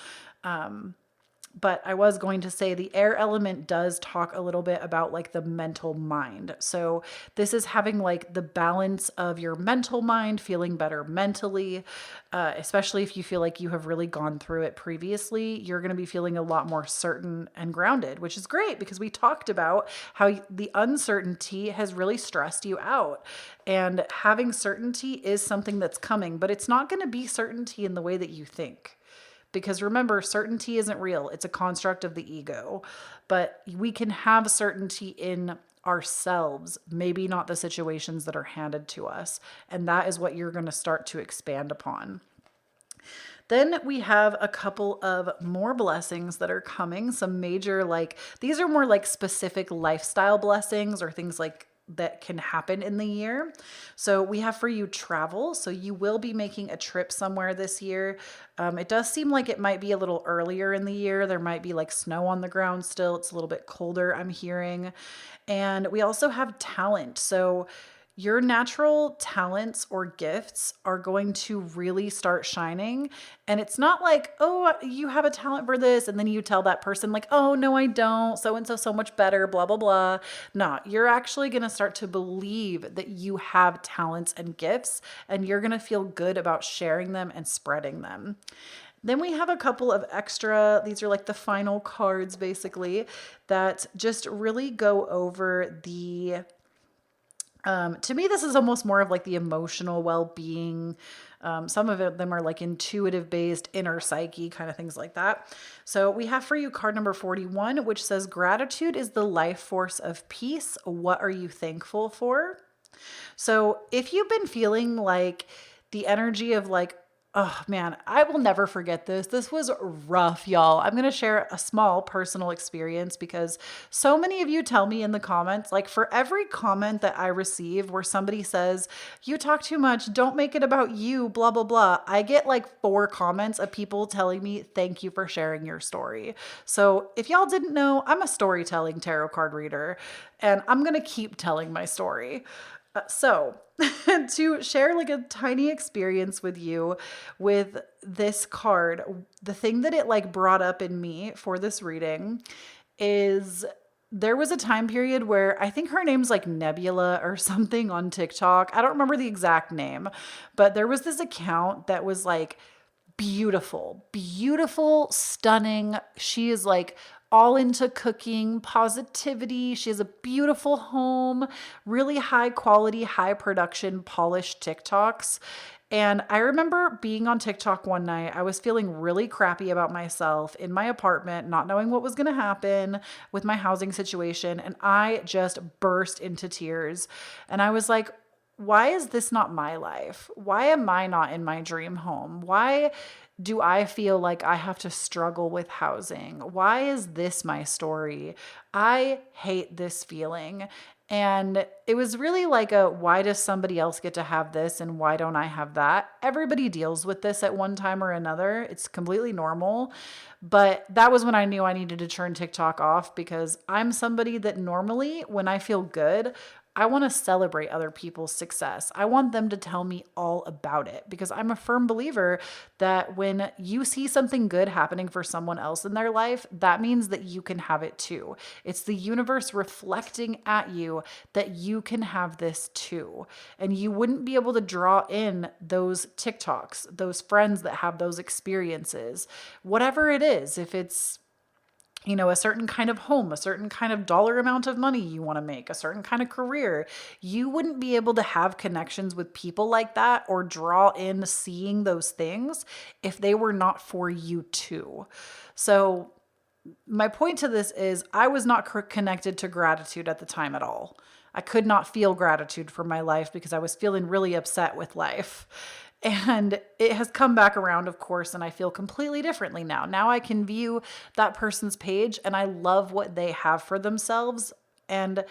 But I was going to say the air element does talk a little bit about the mental mind. So this is having the balance of your mental mind, feeling better mentally, especially if you feel like you have really gone through it previously. You're going to be feeling a lot more certain and grounded, which is great because we talked about how the uncertainty has really stressed you out. And having certainty is something that's coming, but it's not going to be certainty in the way that you think. Because remember, certainty isn't real. It's a construct of the ego. But we can have certainty in ourselves, maybe not the situations that are handed to us. And that is what you're going to start to expand upon. Then we have a couple of more blessings that are coming. Some major, these are more specific lifestyle blessings or things that can happen in the year. So we have for you travel. So you will be making a trip somewhere this year. It does seem like it might be a little earlier in the year. There might be snow on the ground still. It's a little bit colder, I'm hearing. And we also have talent. So your natural talents or gifts are going to really start shining. And it's not oh, you have a talent for this. And then you tell that person oh, no, I don't. So-and-so so much better, blah, blah, blah. No, you're actually going to start to believe that you have talents and gifts, and you're going to feel good about sharing them and spreading them. Then we have a couple of extra, these are the final cards basically, that just really go over the to me, this is almost more of the emotional well-being. Some of them are intuitive based, inner psyche kind of things like that. So we have for you card number 41, which says gratitude is the life force of peace. What are you thankful for? So if you've been feeling the energy of oh man, I will never forget this. This was rough, y'all. I'm going to share a small personal experience because so many of you tell me in the comments, for every comment that I receive where somebody says, you talk too much, don't make it about you, blah, blah, blah. I get 4 comments of people telling me, thank you for sharing your story. So if y'all didn't know, I'm a storytelling tarot card reader and I'm going to keep telling my story. So to share a tiny experience with you with this card, the thing that it brought up in me for this reading is there was a time period where I think her name's Nebula or something on TikTok. I don't remember the exact name, but there was this account that was beautiful, beautiful, stunning. She is all into cooking, positivity. She has a beautiful home, really high quality, high production, polished TikToks. And I remember being on TikTok one night. I was feeling really crappy about myself in my apartment, not knowing what was going to happen with my housing situation. And I just burst into tears. And I was like, why is this not my life? Why am I not in my dream home? Why do I feel like I have to struggle with housing? Why is this my story? I hate this feeling. And it was really why does somebody else get to have this and why don't I have that? Everybody deals with this at one time or another. It's completely normal. But that was when I knew I needed to turn TikTok off because I'm somebody that normally when I feel good, I want to celebrate other people's success. I want them to tell me all about it because I'm a firm believer that when you see something good happening for someone else in their life, that means that you can have it too. It's the universe reflecting at you that you can have this too. And you wouldn't be able to draw in those TikToks, those friends that have those experiences, whatever it is, if it's a certain kind of home, a certain kind of dollar amount of money you want to make, a certain kind of career, you wouldn't be able to have connections with people like that or draw in seeing those things if they were not for you too. So my point to this is I was not connected to gratitude at the time at all. I could not feel gratitude for my life because I was feeling really upset with life. And it has come back around, of course, and I feel completely differently now. Now I can view that person's page and I love what they have for themselves. And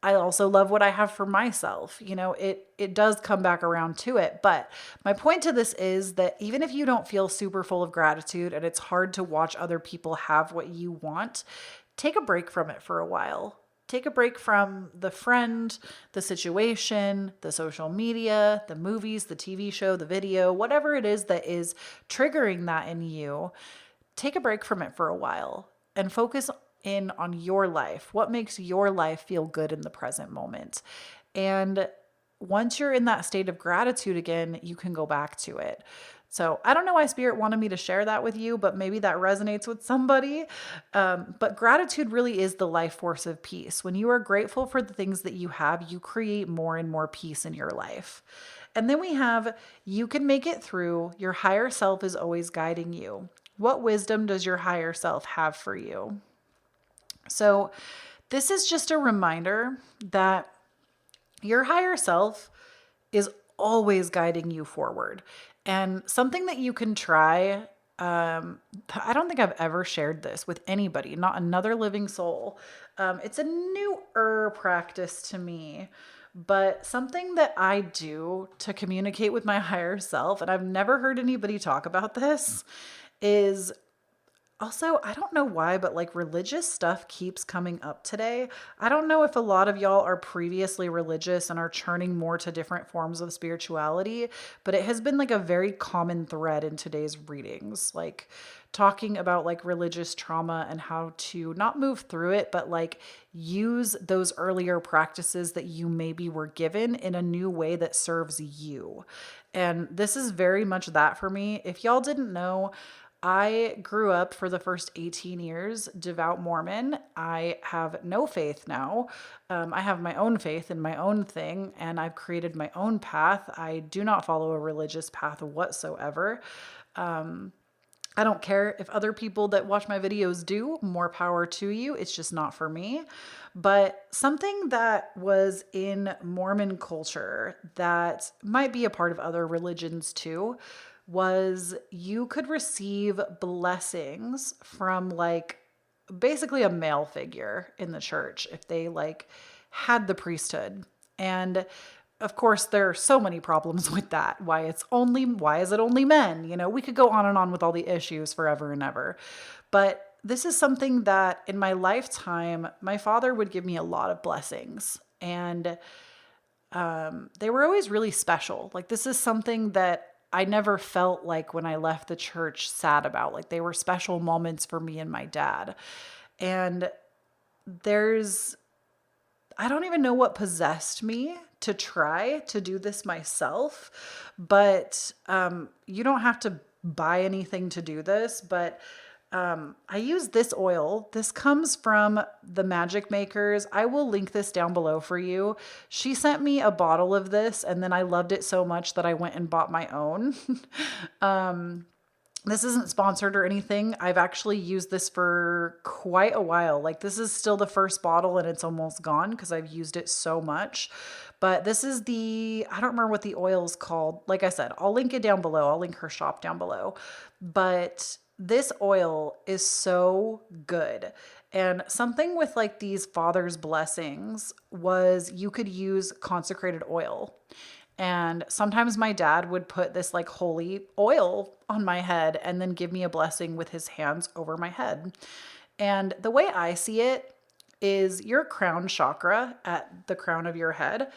I also love what I have for myself. It does come back around to it. But my point to this is that even if you don't feel super full of gratitude and it's hard to watch other people have what you want, take a break from it for a while. Take a break from the friend, the situation, the social media, the movies, the TV show, the video, whatever it is that is triggering that in you. Take a break from it for a while and focus in on your life. What makes your life feel good in the present moment? And once you're in that state of gratitude again, you can go back to it. So I don't know why Spirit wanted me to share that with you, but maybe that resonates with somebody. But gratitude really is the life force of peace. When you are grateful for the things that you have, you create more and more peace in your life. And then we have, you can make it through. Your higher self is always guiding you. What wisdom does your higher self have for you? So this is just a reminder that your higher self is always guiding you forward. And something that you can try, I don't think I've ever shared this with anybody, not another living soul. It's a newer practice to me, but something that I do to communicate with my higher self, and I've never heard anybody talk about this, is also, I don't know why, but like religious stuff keeps coming up today. I don't know if a lot of y'all are previously religious and are churning more to different forms of spirituality, but it has been like a very common thread in today's readings, like talking about like religious trauma and how to not move through it, but like use those earlier practices that you maybe were given in a new way that serves you. And this is very much that for me. If y'all didn't know, I grew up for the first 18 years devout Mormon. I have no faith now. I have my own faith and my own thing, and I've created my own path. I do not follow a religious path whatsoever. I don't care if other people that watch my videos do, more power to you. It's just not for me. But something that was in Mormon culture that might be a part of other religions too was you could receive blessings from like basically a male figure in the church if they like had the priesthood. And of course, there are so many problems with that. Why is it only men? We could go on and on with all the issues forever and ever. But this is something that in my lifetime, my father would give me a lot of blessings. And they were always really special. Like this is something that I never felt like when I left the church sad about. Like they were special moments for me and my dad. And I don't even know what possessed me to try to do this myself, but you don't have to buy anything to do this, but I use this oil. This comes from the Magic Makers. I will link this down below for you. She sent me a bottle of this and then I loved it so much that I went and bought my own. This isn't sponsored or anything. I've actually used this for quite a while. Like this is still the first bottle and it's almost gone because I've used it so much. But this is I don't remember what the oil is called. Like I said, I'll link it down below. I'll link her shop down below. But this oil is so good. And something with like these father's blessings was you could use consecrated oil. And sometimes my dad would put this like holy oil on my head and then give me a blessing with his hands over my head. And the way I see it, is your crown chakra at the crown of your head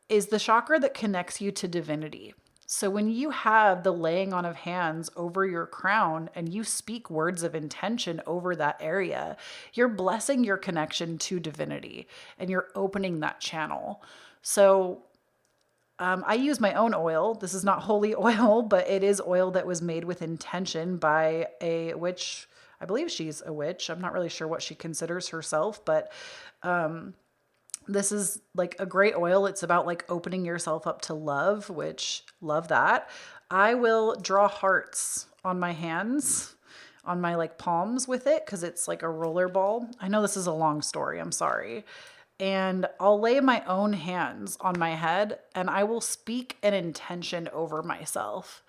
is the chakra that connects you to divinity. So when you have the laying on of hands over your crown and you speak words of intention over that area, you're blessing your connection to divinity and you're opening that channel. So I use my own oil. This is not holy oil, but it is oil that was made with intention by a witch. I believe she's a witch. I'm not really sure what she considers herself, but this is like a great oil. It's about like opening yourself up to love, which love that. I will draw hearts on my hands, on my like palms with it, because it's like a roller ball. I know this is a long story. I'm sorry. And I'll lay my own hands on my head and I will speak an intention over myself.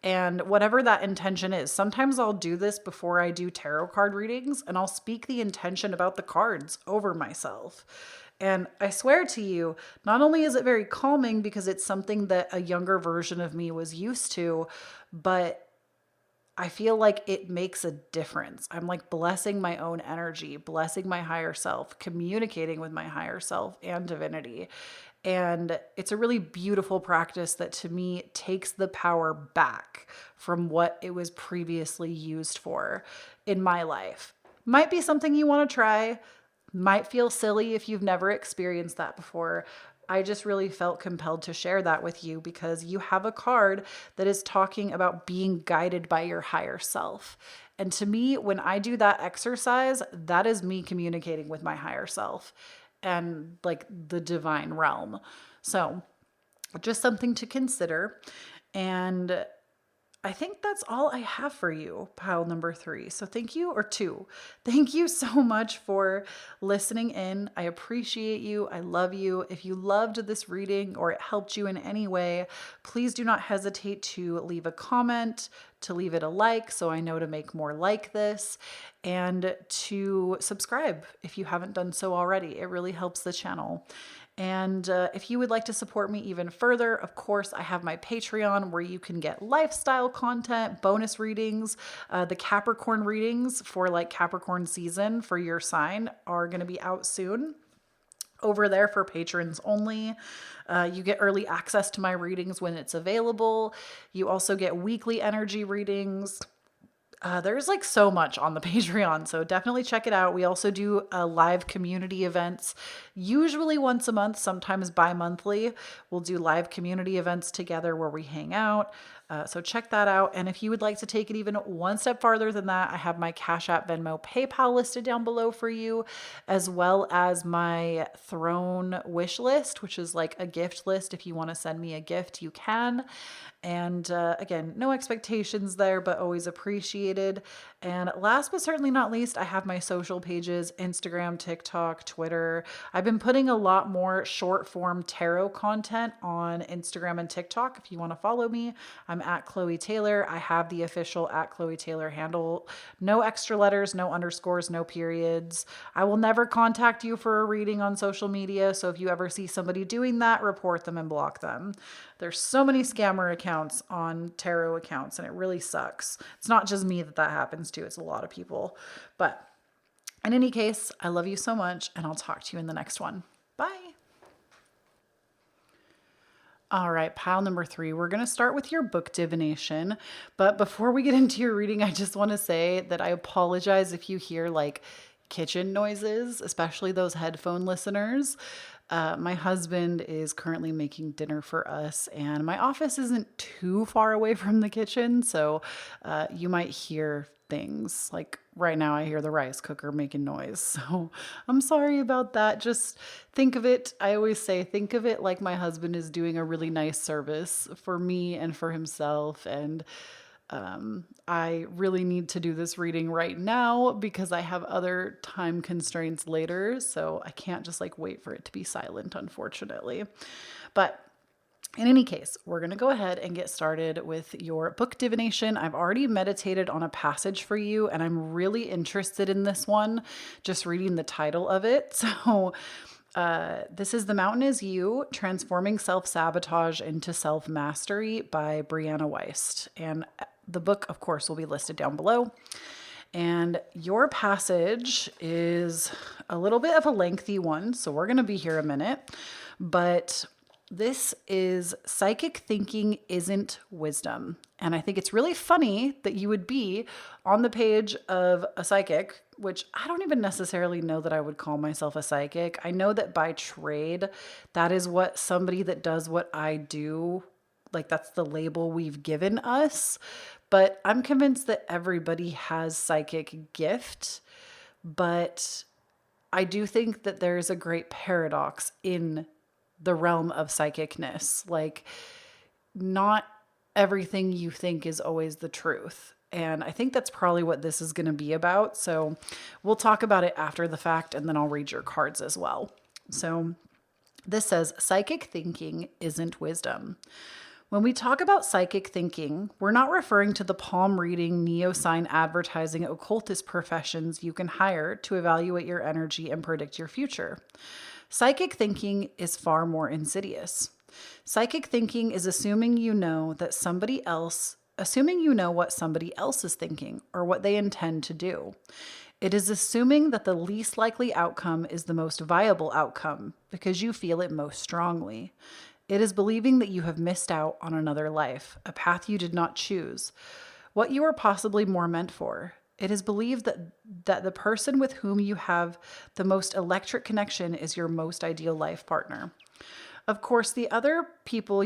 And whatever that intention is, sometimes I'll do this before I do tarot card readings and I'll speak the intention about the cards over myself. And I swear to you, not only is it very calming because it's something that a younger version of me was used to, but I feel like it makes a difference. I'm like blessing my own energy, blessing my higher self, communicating with my higher self and divinity. And it's a really beautiful practice that to me takes the power back from what it was previously used for in my life. Might be something you want to try, might feel silly if you've never experienced that before. I just really felt compelled to share that with you because you have a card that is talking about being guided by your higher self. And to me, when I do that exercise, that is me communicating with my higher self and like the divine realm. So just something to consider. And I think that's all I have for you, pile number 3. So thank you, or 2. Thank you so much for listening in. I appreciate you. I love you. If you loved this reading or it helped you in any way, please do not hesitate to leave a comment, to leave it a like so I know to make more like this, and to subscribe if you haven't done so already. It really helps the channel. And if you would like to support me even further, of course, I have my Patreon where you can get lifestyle content, bonus readings. The Capricorn readings for like Capricorn season for your sign are going to be out soon. Over there for patrons only. You get early access to my readings when it's available. You also get weekly energy readings. There's like so much on the Patreon, so definitely check it out. We also do live community events, usually once a month, sometimes bi-monthly. We'll do live community events together where we hang out. So check that out. And if you would like to take it even one step farther than that, I have my Cashapp, Venmo, PayPal listed down below for you, as well as my throne wish list, which is like a gift list. If you want to send me a gift, you can. And again, no expectations there, but always appreciated. And last but certainly not least, I have my social pages, Instagram, TikTok, Twitter. I've been putting a lot more short form tarot content on Instagram and TikTok. If you want to follow me, I'm at Kloee Taylor. I have the official at Kloee Taylor handle. No extra letters, no underscores, no periods. I will never contact you for a reading on social media. So if you ever see somebody doing that, report them and block them. There's so many scammer accounts on tarot accounts and it really sucks. It's not just me that happens to, it's a lot of people. But in any case, I love you so much and I'll talk to you in the next one. Bye. All right, pile number 3, we're going to start with your book divination. But before we get into your reading, I just want to say that I apologize if you hear like kitchen noises, especially those headphone listeners. My husband is currently making dinner for us and my office isn't too far away from the kitchen. So you might hear things like right now I hear the rice cooker making noise. So I'm sorry about that. Just think of it. I always say, think of it like my husband is doing a really nice service for me and for himself. And I really need to do this reading right now because I have other time constraints later. So I can't just like wait for it to be silent, unfortunately. But in any case, we're going to go ahead and get started with your book divination. I've already meditated on a passage for you and I'm really interested in this one, just reading the title of it. So this is The Mountain Is You, Transforming Self-Sabotage into Self-Mastery by Brianna Wiest. And the book, of course, will be listed down below. And your passage is a little bit of a lengthy one, so we're going to be here a minute. But this is psychic thinking isn't wisdom. And I think it's really funny that you would be on the page of a psychic, which I don't even necessarily know that I would call myself a psychic. I know that by trade, that is what somebody that does what I do, like that's the label we've given us. But I'm convinced that everybody has psychic gift. But I do think that there's a great paradox in the realm of psychicness. Like, not everything you think is always the truth. And I think that's probably what this is going to be about. So we'll talk about it after the fact, and then I'll read your cards as well. So this says, psychic thinking isn't wisdom. When we talk about psychic thinking, we're not referring to the palm reading, neo sign advertising, occultist professions you can hire to evaluate your energy and predict your future. Psychic thinking is far more insidious. Psychic thinking is assuming you know what somebody else is thinking or what they intend to do. It is assuming that the least likely outcome is the most viable outcome because you feel it most strongly. It is believing that you have missed out on another life, a path you did not choose, what you are possibly more meant for. It is believed that the person with whom you have the most electric connection is your most ideal life partner. Of course, the way other people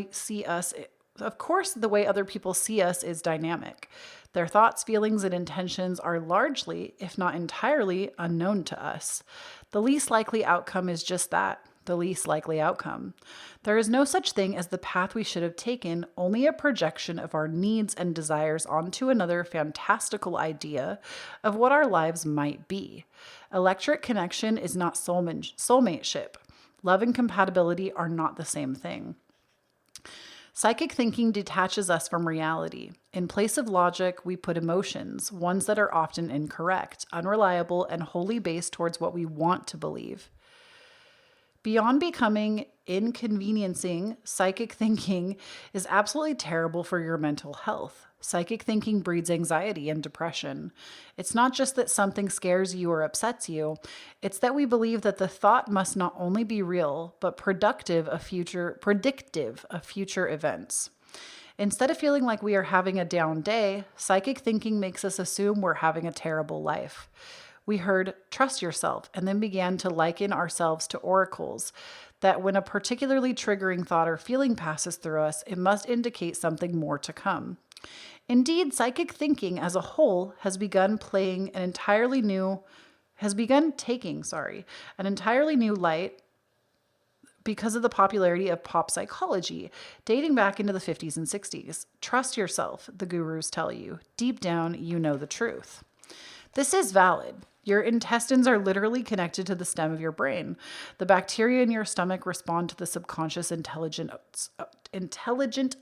see us is dynamic. Their thoughts, feelings, and intentions are largely, if not entirely, unknown to us. The least likely outcome is just that, the least likely outcome. There is no such thing as the path we should have taken, only a projection of our needs and desires onto another fantastical idea of what our lives might be. Electric connection is not soulmateship. Love and compatibility are not the same thing. Psychic thinking detaches us from reality. In place of logic, we put emotions, ones that are often incorrect, unreliable, and wholly based towards what we want to believe. Beyond becoming inconveniencing, psychic thinking is absolutely terrible for your mental health. Psychic thinking breeds anxiety and depression. It's not just that something scares you or upsets you. It's that we believe that the thought must not only be real, but predictive of future events. Instead of feeling like we are having a down day, psychic thinking makes us assume we're having a terrible life. We heard, trust yourself, and then began to liken ourselves to oracles, that when a particularly triggering thought or feeling passes through us, it must indicate something more to come. Indeed, psychic thinking as a whole has begun taking an entirely new light because of the popularity of pop psychology, dating back into the 50s and 60s. Trust yourself, the gurus tell you. Deep down, you know the truth. This is valid. Your intestines are literally connected to the stem of your brain. The bacteria in your stomach respond to the subconscious intelligent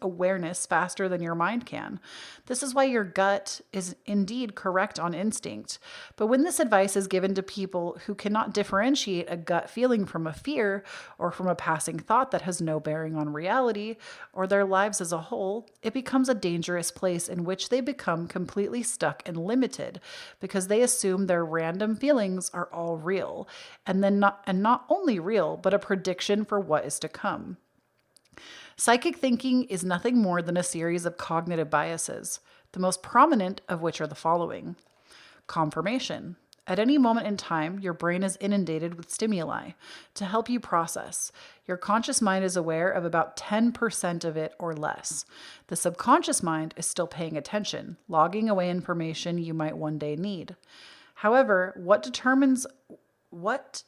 awareness faster than your mind can. This is why your gut is indeed correct on instinct. But when this advice is given to people who cannot differentiate a gut feeling from a fear or from a passing thought that has no bearing on reality or their lives as a whole, it becomes a dangerous place in which they become completely stuck and limited because they assume their random feelings are all real, and not only real, but a prediction for what is to come. Psychic thinking is nothing more than a series of cognitive biases, the most prominent of which are the following. Confirmation. At any moment in time, your brain is inundated with stimuli to help you process. Your conscious mind is aware of about 10% of it or less. The subconscious mind is still paying attention, logging away information you might one day need. However, what determines what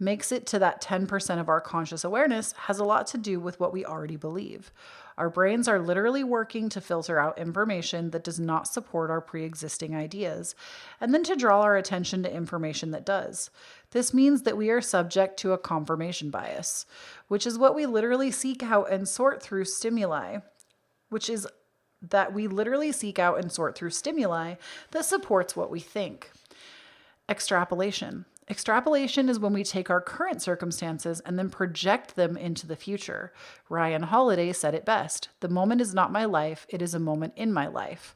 makes it to that 10% of our conscious awareness has a lot to do with what we already believe. Our brains are literally working to filter out information that does not support our pre-existing ideas, and then to draw our attention to information that does. This means that we are subject to a confirmation bias, which is what we literally seek out and sort through stimuli, that supports what we think. Extrapolation. Extrapolation is when we take our current circumstances and then project them into the future. Ryan Holiday said it best. The moment is not my life, it is a moment in my life.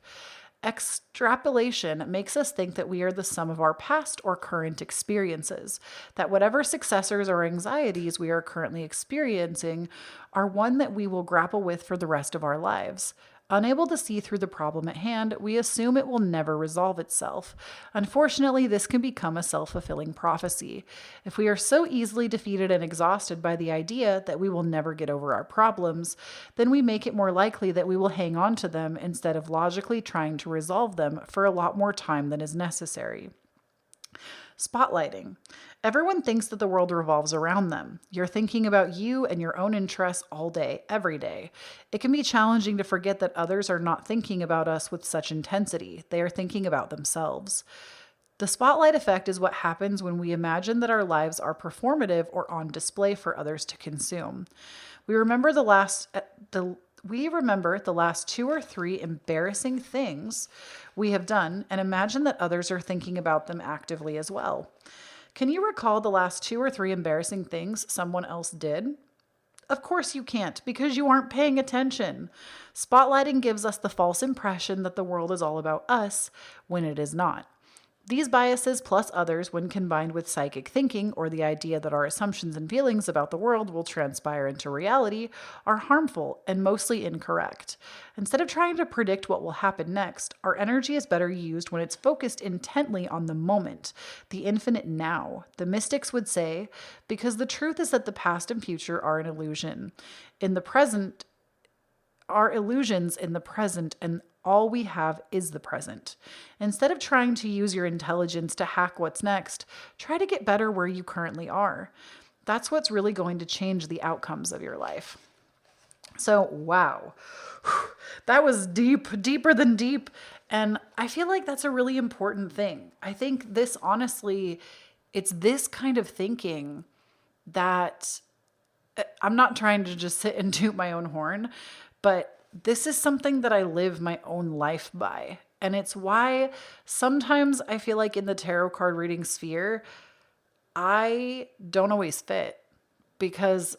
Extrapolation makes us think that we are the sum of our past or current experiences, that whatever successors or anxieties we are currently experiencing are one that we will grapple with for the rest of our lives. Unable to see through the problem at hand, we assume it will never resolve itself. Unfortunately, this can become a self-fulfilling prophecy. If we are so easily defeated and exhausted by the idea that we will never get over our problems, then we make it more likely that we will hang on to them instead of logically trying to resolve them for a lot more time than is necessary. Spotlighting. Everyone thinks that the world revolves around them. You're thinking about you and your own interests all day, every day. It can be challenging to forget that others are not thinking about us with such intensity. They are thinking about themselves. The spotlight effect is what happens when we imagine that our lives are performative or on display for others to consume. We remember the last 2 or 3 embarrassing things we have done and imagine that others are thinking about them actively as well. Can you recall the last 2 or 3 embarrassing things someone else did? Of course you can't, because you aren't paying attention. Spotlighting gives us the false impression that the world is all about us when it is not. These biases, plus others, when combined with psychic thinking or the idea that our assumptions and feelings about the world will transpire into reality, are harmful and mostly incorrect. Instead of trying to predict what will happen next, our energy is better used when it's focused intently on the moment, the infinite now, the mystics would say, because the truth is that the past and future are an illusion. In the present, are illusions in the present, and all we have is the present. Instead of trying to use your intelligence to hack what's next, try to get better where you currently are. That's what's really going to change the outcomes of your life. So, wow, that was deep, deeper than deep. And I feel like that's a really important thing. I think this, honestly, it's this kind of thinking that I'm not trying to just sit and toot my own horn, but this is something that I live my own life by. And it's why sometimes I feel like in the tarot card reading sphere, I don't always fit, because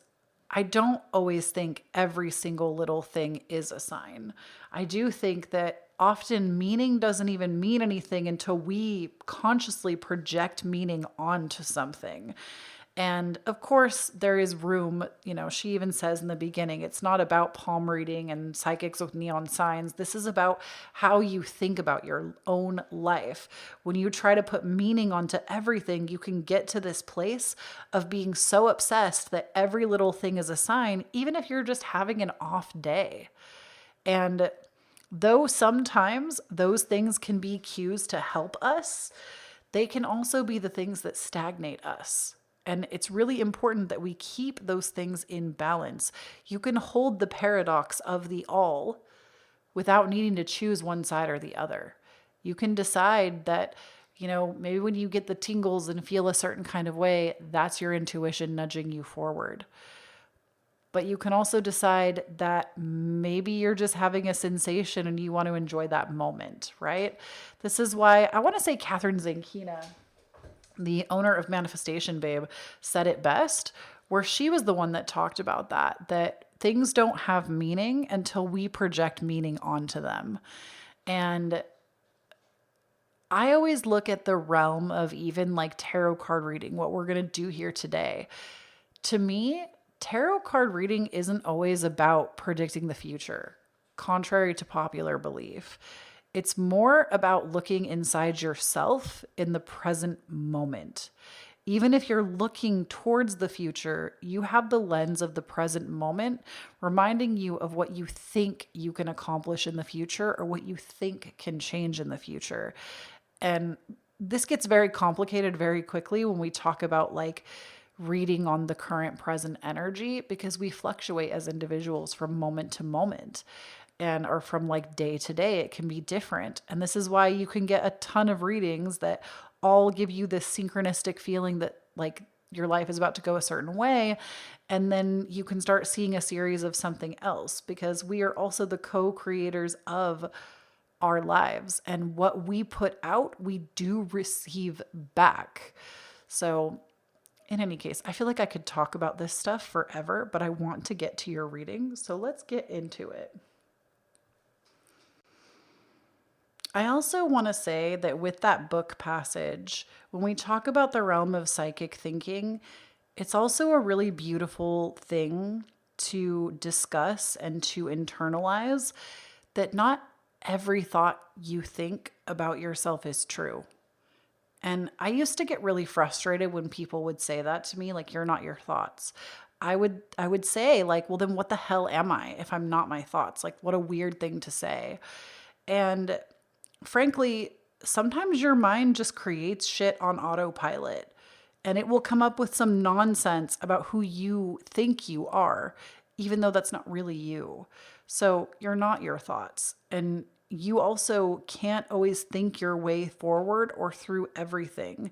I don't always think every single little thing is a sign. I do think that often meaning doesn't even mean anything until we consciously project meaning onto something. And of course, there is room, she even says in the beginning, it's not about palm reading and psychics with neon signs. This is about how you think about your own life. When you try to put meaning onto everything, you can get to this place of being so obsessed that every little thing is a sign, even if you're just having an off day. And though sometimes those things can be cues to help us, they can also be the things that stagnate us. And it's really important that we keep those things in balance. You can hold the paradox of the all without needing to choose one side or the other. You can decide that, maybe when you get the tingles and feel a certain kind of way, that's your intuition nudging you forward. But you can also decide that maybe you're just having a sensation and you want to enjoy that moment, right? This is why I want to say Catherine Zankina, the owner of Manifestation Babe, said it best, where she was the one that talked about that things don't have meaning until we project meaning onto them. And I always look at the realm of even like tarot card reading, what we're going to do here today. To me, tarot card reading isn't always about predicting the future, contrary to popular belief. It's more about looking inside yourself in the present moment. Even if you're looking towards the future, you have the lens of the present moment, reminding you of what you think you can accomplish in the future or what you think can change in the future. And this gets very complicated very quickly when we talk about like reading on the current present energy, because we fluctuate as individuals from moment to moment. Or from like day to day, it can be different. And this is why you can get a ton of readings that all give you this synchronistic feeling that like your life is about to go a certain way. And then you can start seeing a series of something else, because we are also the co-creators of our lives. And what we put out, we do receive back. So in any case, I feel like I could talk about this stuff forever, but I want to get to your reading. So let's get into it. I also want to say that with that book passage, when we talk about the realm of psychic thinking, it's also a really beautiful thing to discuss and to internalize that not every thought you think about yourself is true. And I used to get really frustrated when people would say that to me, like, you're not your thoughts. I would say, like, well, then what the hell am I if I'm not my thoughts? Like, what a weird thing to say. And frankly, sometimes your mind just creates shit on autopilot, and it will come up with some nonsense about who you think you are, even though that's not really you. So you're not your thoughts. And you also can't always think your way forward or through everything.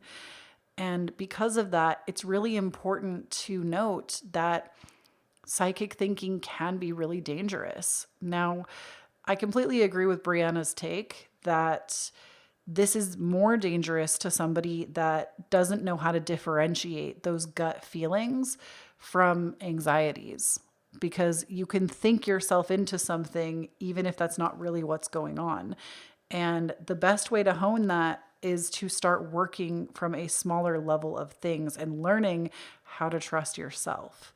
And because of that, it's really important to note that psychic thinking can be really dangerous. Now, I completely agree with Brianna's take that this is more dangerous to somebody that doesn't know how to differentiate those gut feelings from anxieties, because you can think yourself into something even if that's not really what's going on. And the best way to hone that is to start working from a smaller level of things and learning how to trust yourself.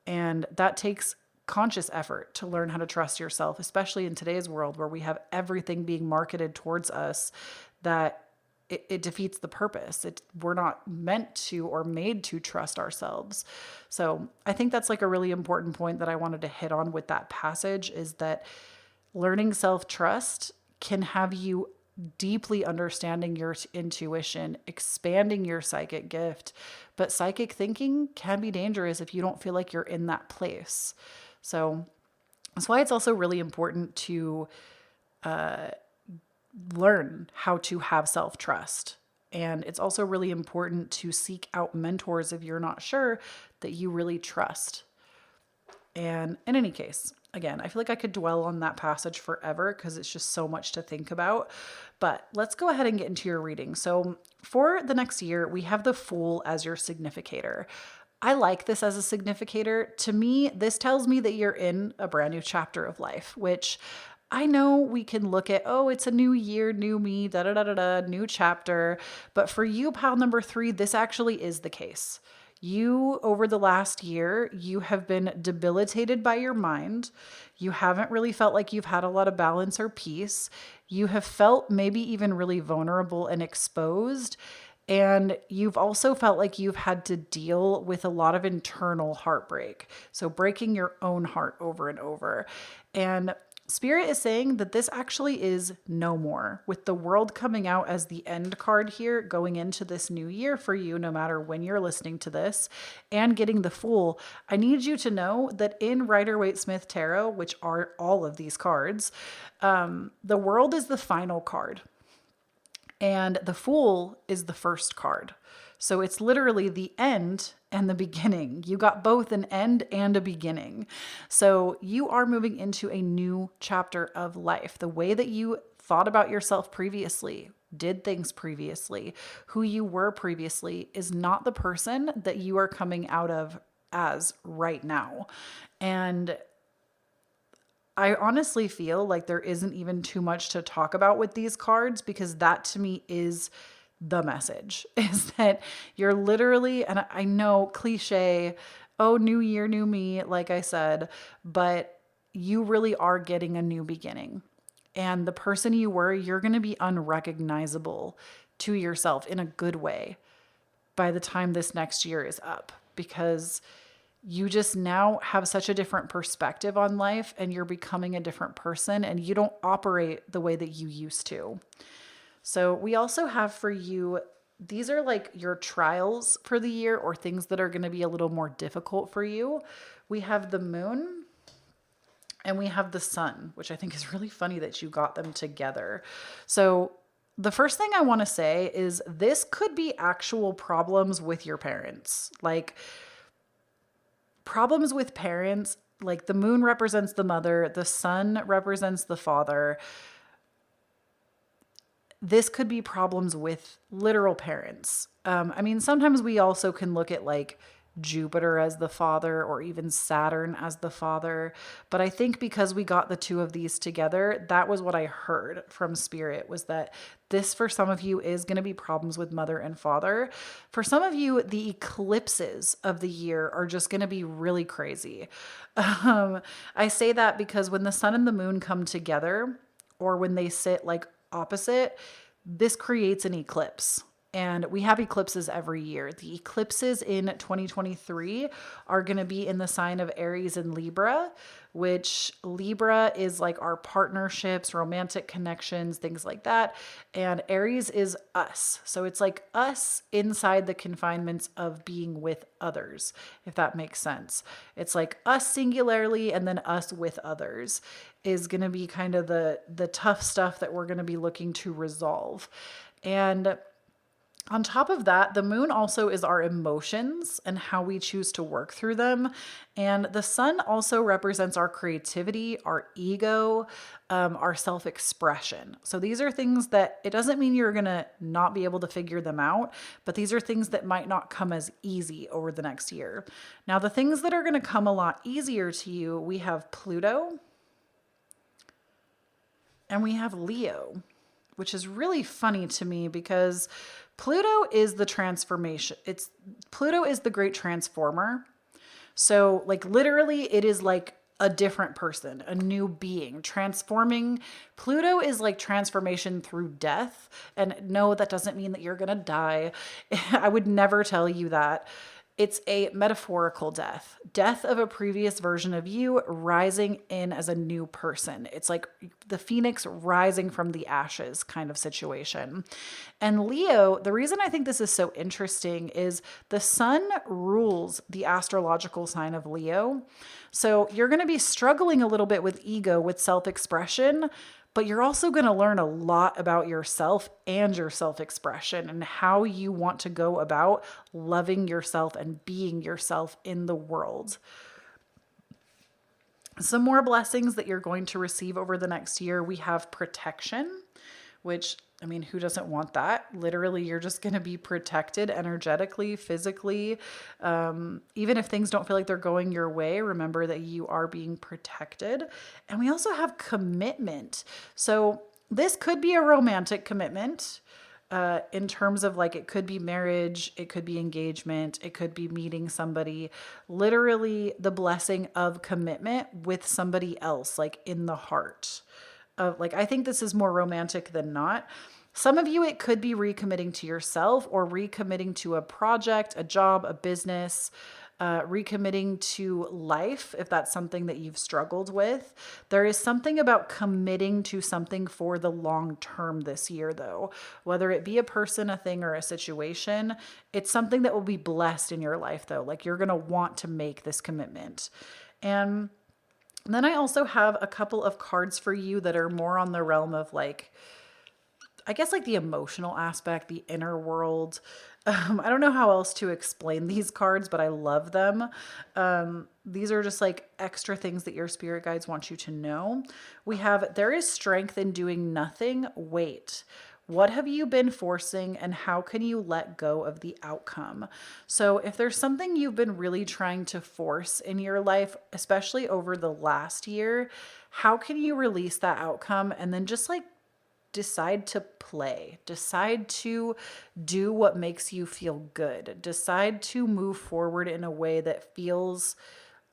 And that takes conscious effort to learn how to trust yourself, especially in today's world where we have everything being marketed towards us that it defeats the purpose. We're not meant to or made to trust ourselves. So I think that's like a really important point that I wanted to hit on with that passage, is that learning self-trust can have you deeply understanding your intuition, expanding your psychic gift. But psychic thinking can be dangerous if you don't feel like you're in that place. So that's why it's also really important to learn how to have self-trust. And it's also really important to seek out mentors if you're not sure that you really trust. And in any case, again, I feel like I could dwell on that passage forever because it's just so much to think about. But let's go ahead and get into your reading. So for the next year, we have the Fool as your significator. I like this as a significator. To me, this tells me that you're in a brand new chapter of life, which I know we can look at, oh, it's a new year, new me, da da da da da, new chapter. But for you, pal number 3, this actually is the case. You, over the last year, you have been debilitated by your mind. You haven't really felt like you've had a lot of balance or peace. You have felt maybe even really vulnerable and exposed. And you've also felt like you've had to deal with a lot of internal heartbreak. So breaking your own heart over and over. And Spirit is saying that this actually is no more, with the World coming out as the end card here going into this new year for you, no matter when you're listening to this, and getting the Fool. I need you to know that in Rider-Waite-Smith Tarot, which are all of these cards, the World is the final card. And the Fool is the first card. So it's literally the end and the beginning. You got both an end and a beginning. So you are moving into a new chapter of life. The way that you thought about yourself previously, did things previously, who you were previously, is not the person that you are coming out of as right now. And I honestly feel like there isn't even too much to talk about with these cards, because that to me is the message, is that you're literally, and I know cliche, oh, new year, new me, like I said, but you really are getting a new beginning. And the person you were, you're going to be unrecognizable to yourself in a good way by the time this next year is up, because you just now have such a different perspective on life and you're becoming a different person and you don't operate the way that you used to. So we also have for you, these are like your trials for the year, or things that are going to be a little more difficult for you. We have the Moon and we have the Sun, which I think is really funny that you got them together. So the first thing I want to say is this could be actual problems with your parents. Like problems with parents, like the Moon represents the mother, the Sun represents the father. This could be problems with literal parents. I mean, sometimes we also can look at like Jupiter as the father or even Saturn as the father. But I think because we got the two of these together, that was what I heard from Spirit, was that this for some of you is going to be problems with mother and father. For some of you, the eclipses of the year are just going to be really crazy. I say that because when the sun and the moon come together, or when they sit like opposite, this creates an eclipse. And we have eclipses every year. The eclipses in 2023 are going to be in the sign of Aries and Libra, which Libra is like our partnerships, romantic connections, things like that. And Aries is us. So it's like us inside the confinements of being with others, if that makes sense. It's like us singularly and then us with others is going to be kind of the tough stuff that we're going to be looking to resolve. And on top of that, the moon also is our emotions and how we choose to work through them. And the sun also represents our creativity, our ego, our self-expression. So these are things that it doesn't mean you're going to not be able to figure them out, but these are things that might not come as easy over the next year. Now, the things that are going to come a lot easier to you, we have Pluto and we have Leo, which is really funny to me because Pluto is the transformation. Pluto is the great transformer. So like literally it is like a different person, a new being transforming. Pluto is like transformation through death. And no, that doesn't mean that you're going to die. I would never tell you that. It's a metaphorical death of a previous version of you rising in as a new person. It's like the phoenix rising from the ashes kind of situation. And Leo, the reason I think this is so interesting is the sun rules the astrological sign of Leo. So you're going to be struggling a little bit with ego, with self-expression, but you're also going to learn a lot about yourself and your self-expression and how you want to go about loving yourself and being yourself in the world. Some more blessings that you're going to receive over the next year. We have protection, which, I mean, who doesn't want that? Literally, you're just going to be protected energetically, physically. Even if things don't feel like they're going your way, remember that you are being protected. And we also have commitment. So this could be a romantic commitment in terms of like, it could be marriage, it could be engagement, it could be meeting somebody, literally the blessing of commitment with somebody else, like in the heart. Like, I think this is more romantic than not. Some of you, it could be recommitting to yourself or recommitting to a project, a job, a business, recommitting to life, if that's something that you've struggled with. There is something about committing to something for the long term this year, though, whether it be a person, a thing, or a situation. It's something that will be blessed in your life, though. Like, you're going to want to make this commitment. And then I also have a couple of cards for you that are more on the realm of like, I guess like the emotional aspect, the inner world. I don't know how else to explain these cards, but I love them. These are just like extra things that your spirit guides want you to know. We have, there is strength in doing nothing. Wait. What have you been forcing and how can you let go of the outcome? So if there's something you've been really trying to force in your life, especially over the last year, how can you release that outcome and then just like decide to play, decide to do what makes you feel good, decide to move forward in a way that feels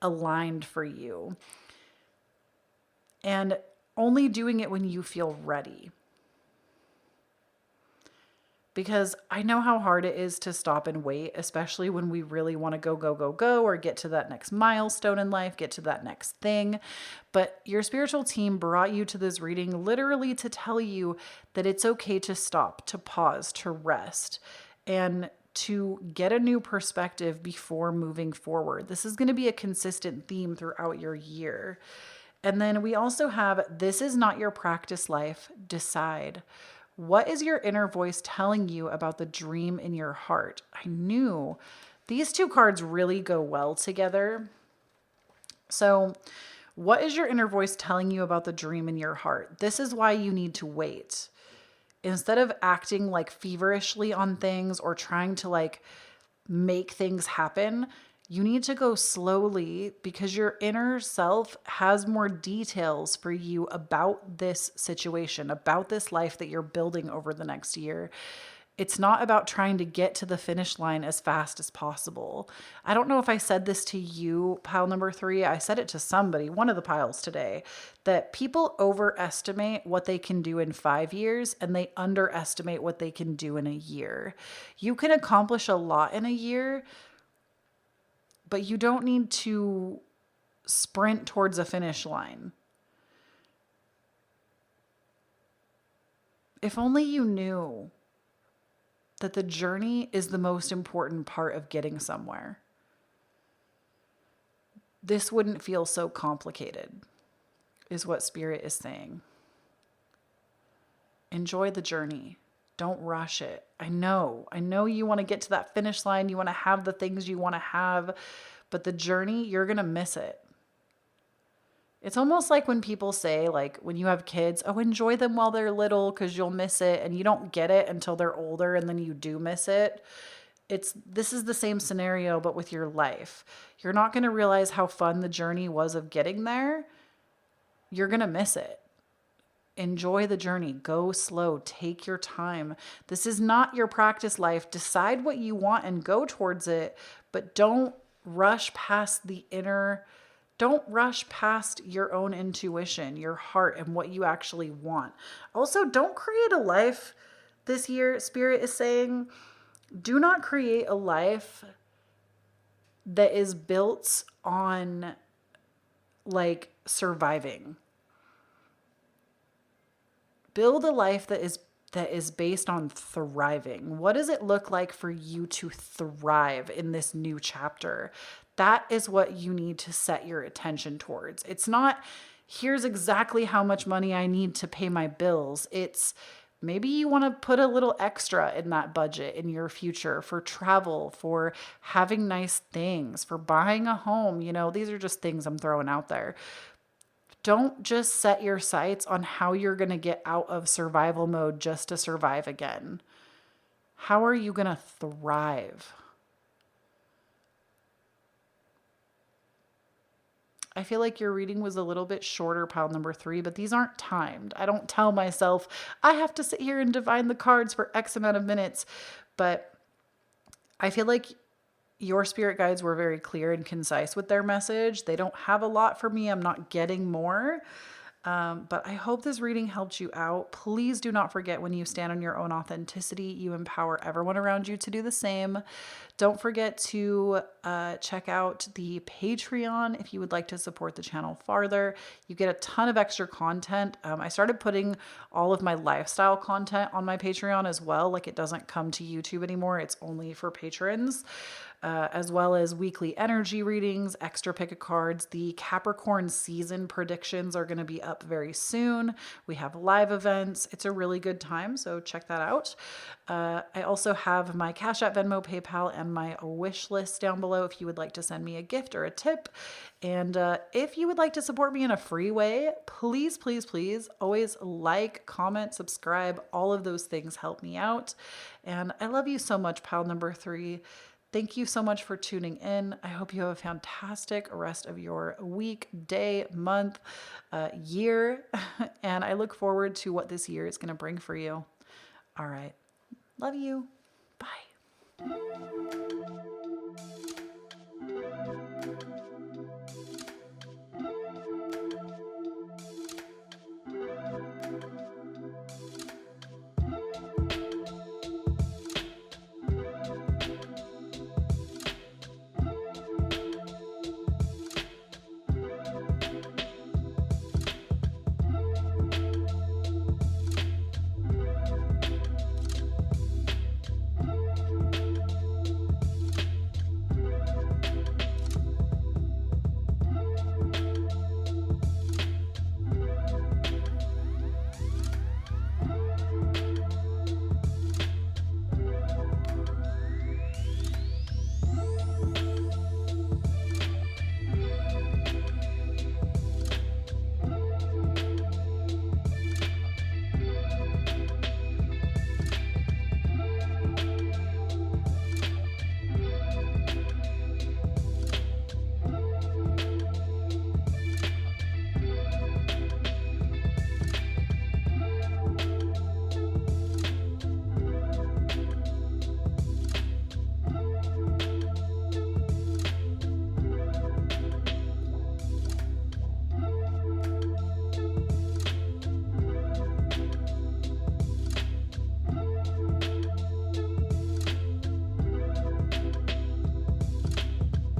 aligned for you, and only doing it when you feel ready. Because I know how hard it is to stop and wait, especially when we really want to go, go, go, go, or get to that next milestone in life, get to that next thing. But your spiritual team brought you to this reading literally to tell you that it's okay to stop, to pause, to rest, and to get a new perspective before moving forward. This is going to be a consistent theme throughout your year. And then we also have, this is not your practice life, decide. What is your inner voice telling you about the dream in your heart? I knew these two cards really go well together. So what is your inner voice telling you about the dream in your heart? This is why you need to wait. Instead of acting like feverishly on things or trying to like make things happen, You need to go slowly because your inner self has more details for you about this situation, about this life that you're building over the next year. It's not about trying to get to the finish line as fast as possible. I don't know if I said this to you, pile number 3. I said it to somebody, one of the piles today, that people overestimate what they can do in 5 years and they underestimate what they can do in a year. You can accomplish a lot in a year, but you don't need to sprint towards a finish line. If only you knew that the journey is the most important part of getting somewhere, this wouldn't feel so complicated, is what Spirit is saying. Enjoy the journey. Don't rush it. I know you want to get to that finish line. You want to have the things you want to have, but the journey, you're going to miss it. It's almost like when people say, like, when you have kids, oh, enjoy them while they're little because you'll miss it. And you don't get it until they're older and then you do miss it. This is the same scenario, but with your life. You're not going to realize how fun the journey was of getting there. You're going to miss it. Enjoy the journey. Go slow. Take your time. This is not your practice life. Decide what you want and go towards it, but don't rush past the inner. Don't rush past your own intuition, your heart, and what you actually want. Also, don't create a life this year. Spirit is saying, do not create a life that is built on like surviving. Build a life that is based on thriving. What does it look like for you to thrive in this new chapter? That is what you need to set your attention towards. It's not, here's exactly how much money I need to pay my bills. It's maybe you want to put a little extra in that budget in your future for travel, for having nice things, for buying a home. These are just things I'm throwing out there. Don't just set your sights on how you're going to get out of survival mode just to survive again. How are you going to thrive? I feel like your reading was a little bit shorter, pile number 3, but these aren't timed. I don't tell myself I have to sit here and divine the cards for X amount of minutes, but I feel like your spirit guides were very clear and concise with their message. They don't have a lot for me. I'm not getting more. But I hope this reading helped you out. Please do not forget, when you stand on your own authenticity, you empower everyone around you to do the same. Don't forget to check out the Patreon if you would like to support the channel farther. You get a ton of extra content. I started putting all of my lifestyle content on my Patreon as well. Like, it doesn't come to YouTube anymore. It's only for patrons. As well as weekly energy readings, extra pick of cards. The Capricorn season predictions are going to be up very soon. We have live events. It's a really good time, so check that out. I also have my Cashapp, Venmo, PayPal, and my wish list down below if you would like to send me a gift or a tip. And if you would like to support me in a free way, please, please, please always like, comment, subscribe. All of those things help me out. And I love you so much, pile number 3. Thank you so much for tuning in. I hope you have a fantastic rest of your week, day, month, year, and I look forward to what this year is going to bring for you. All right. Love you. Bye.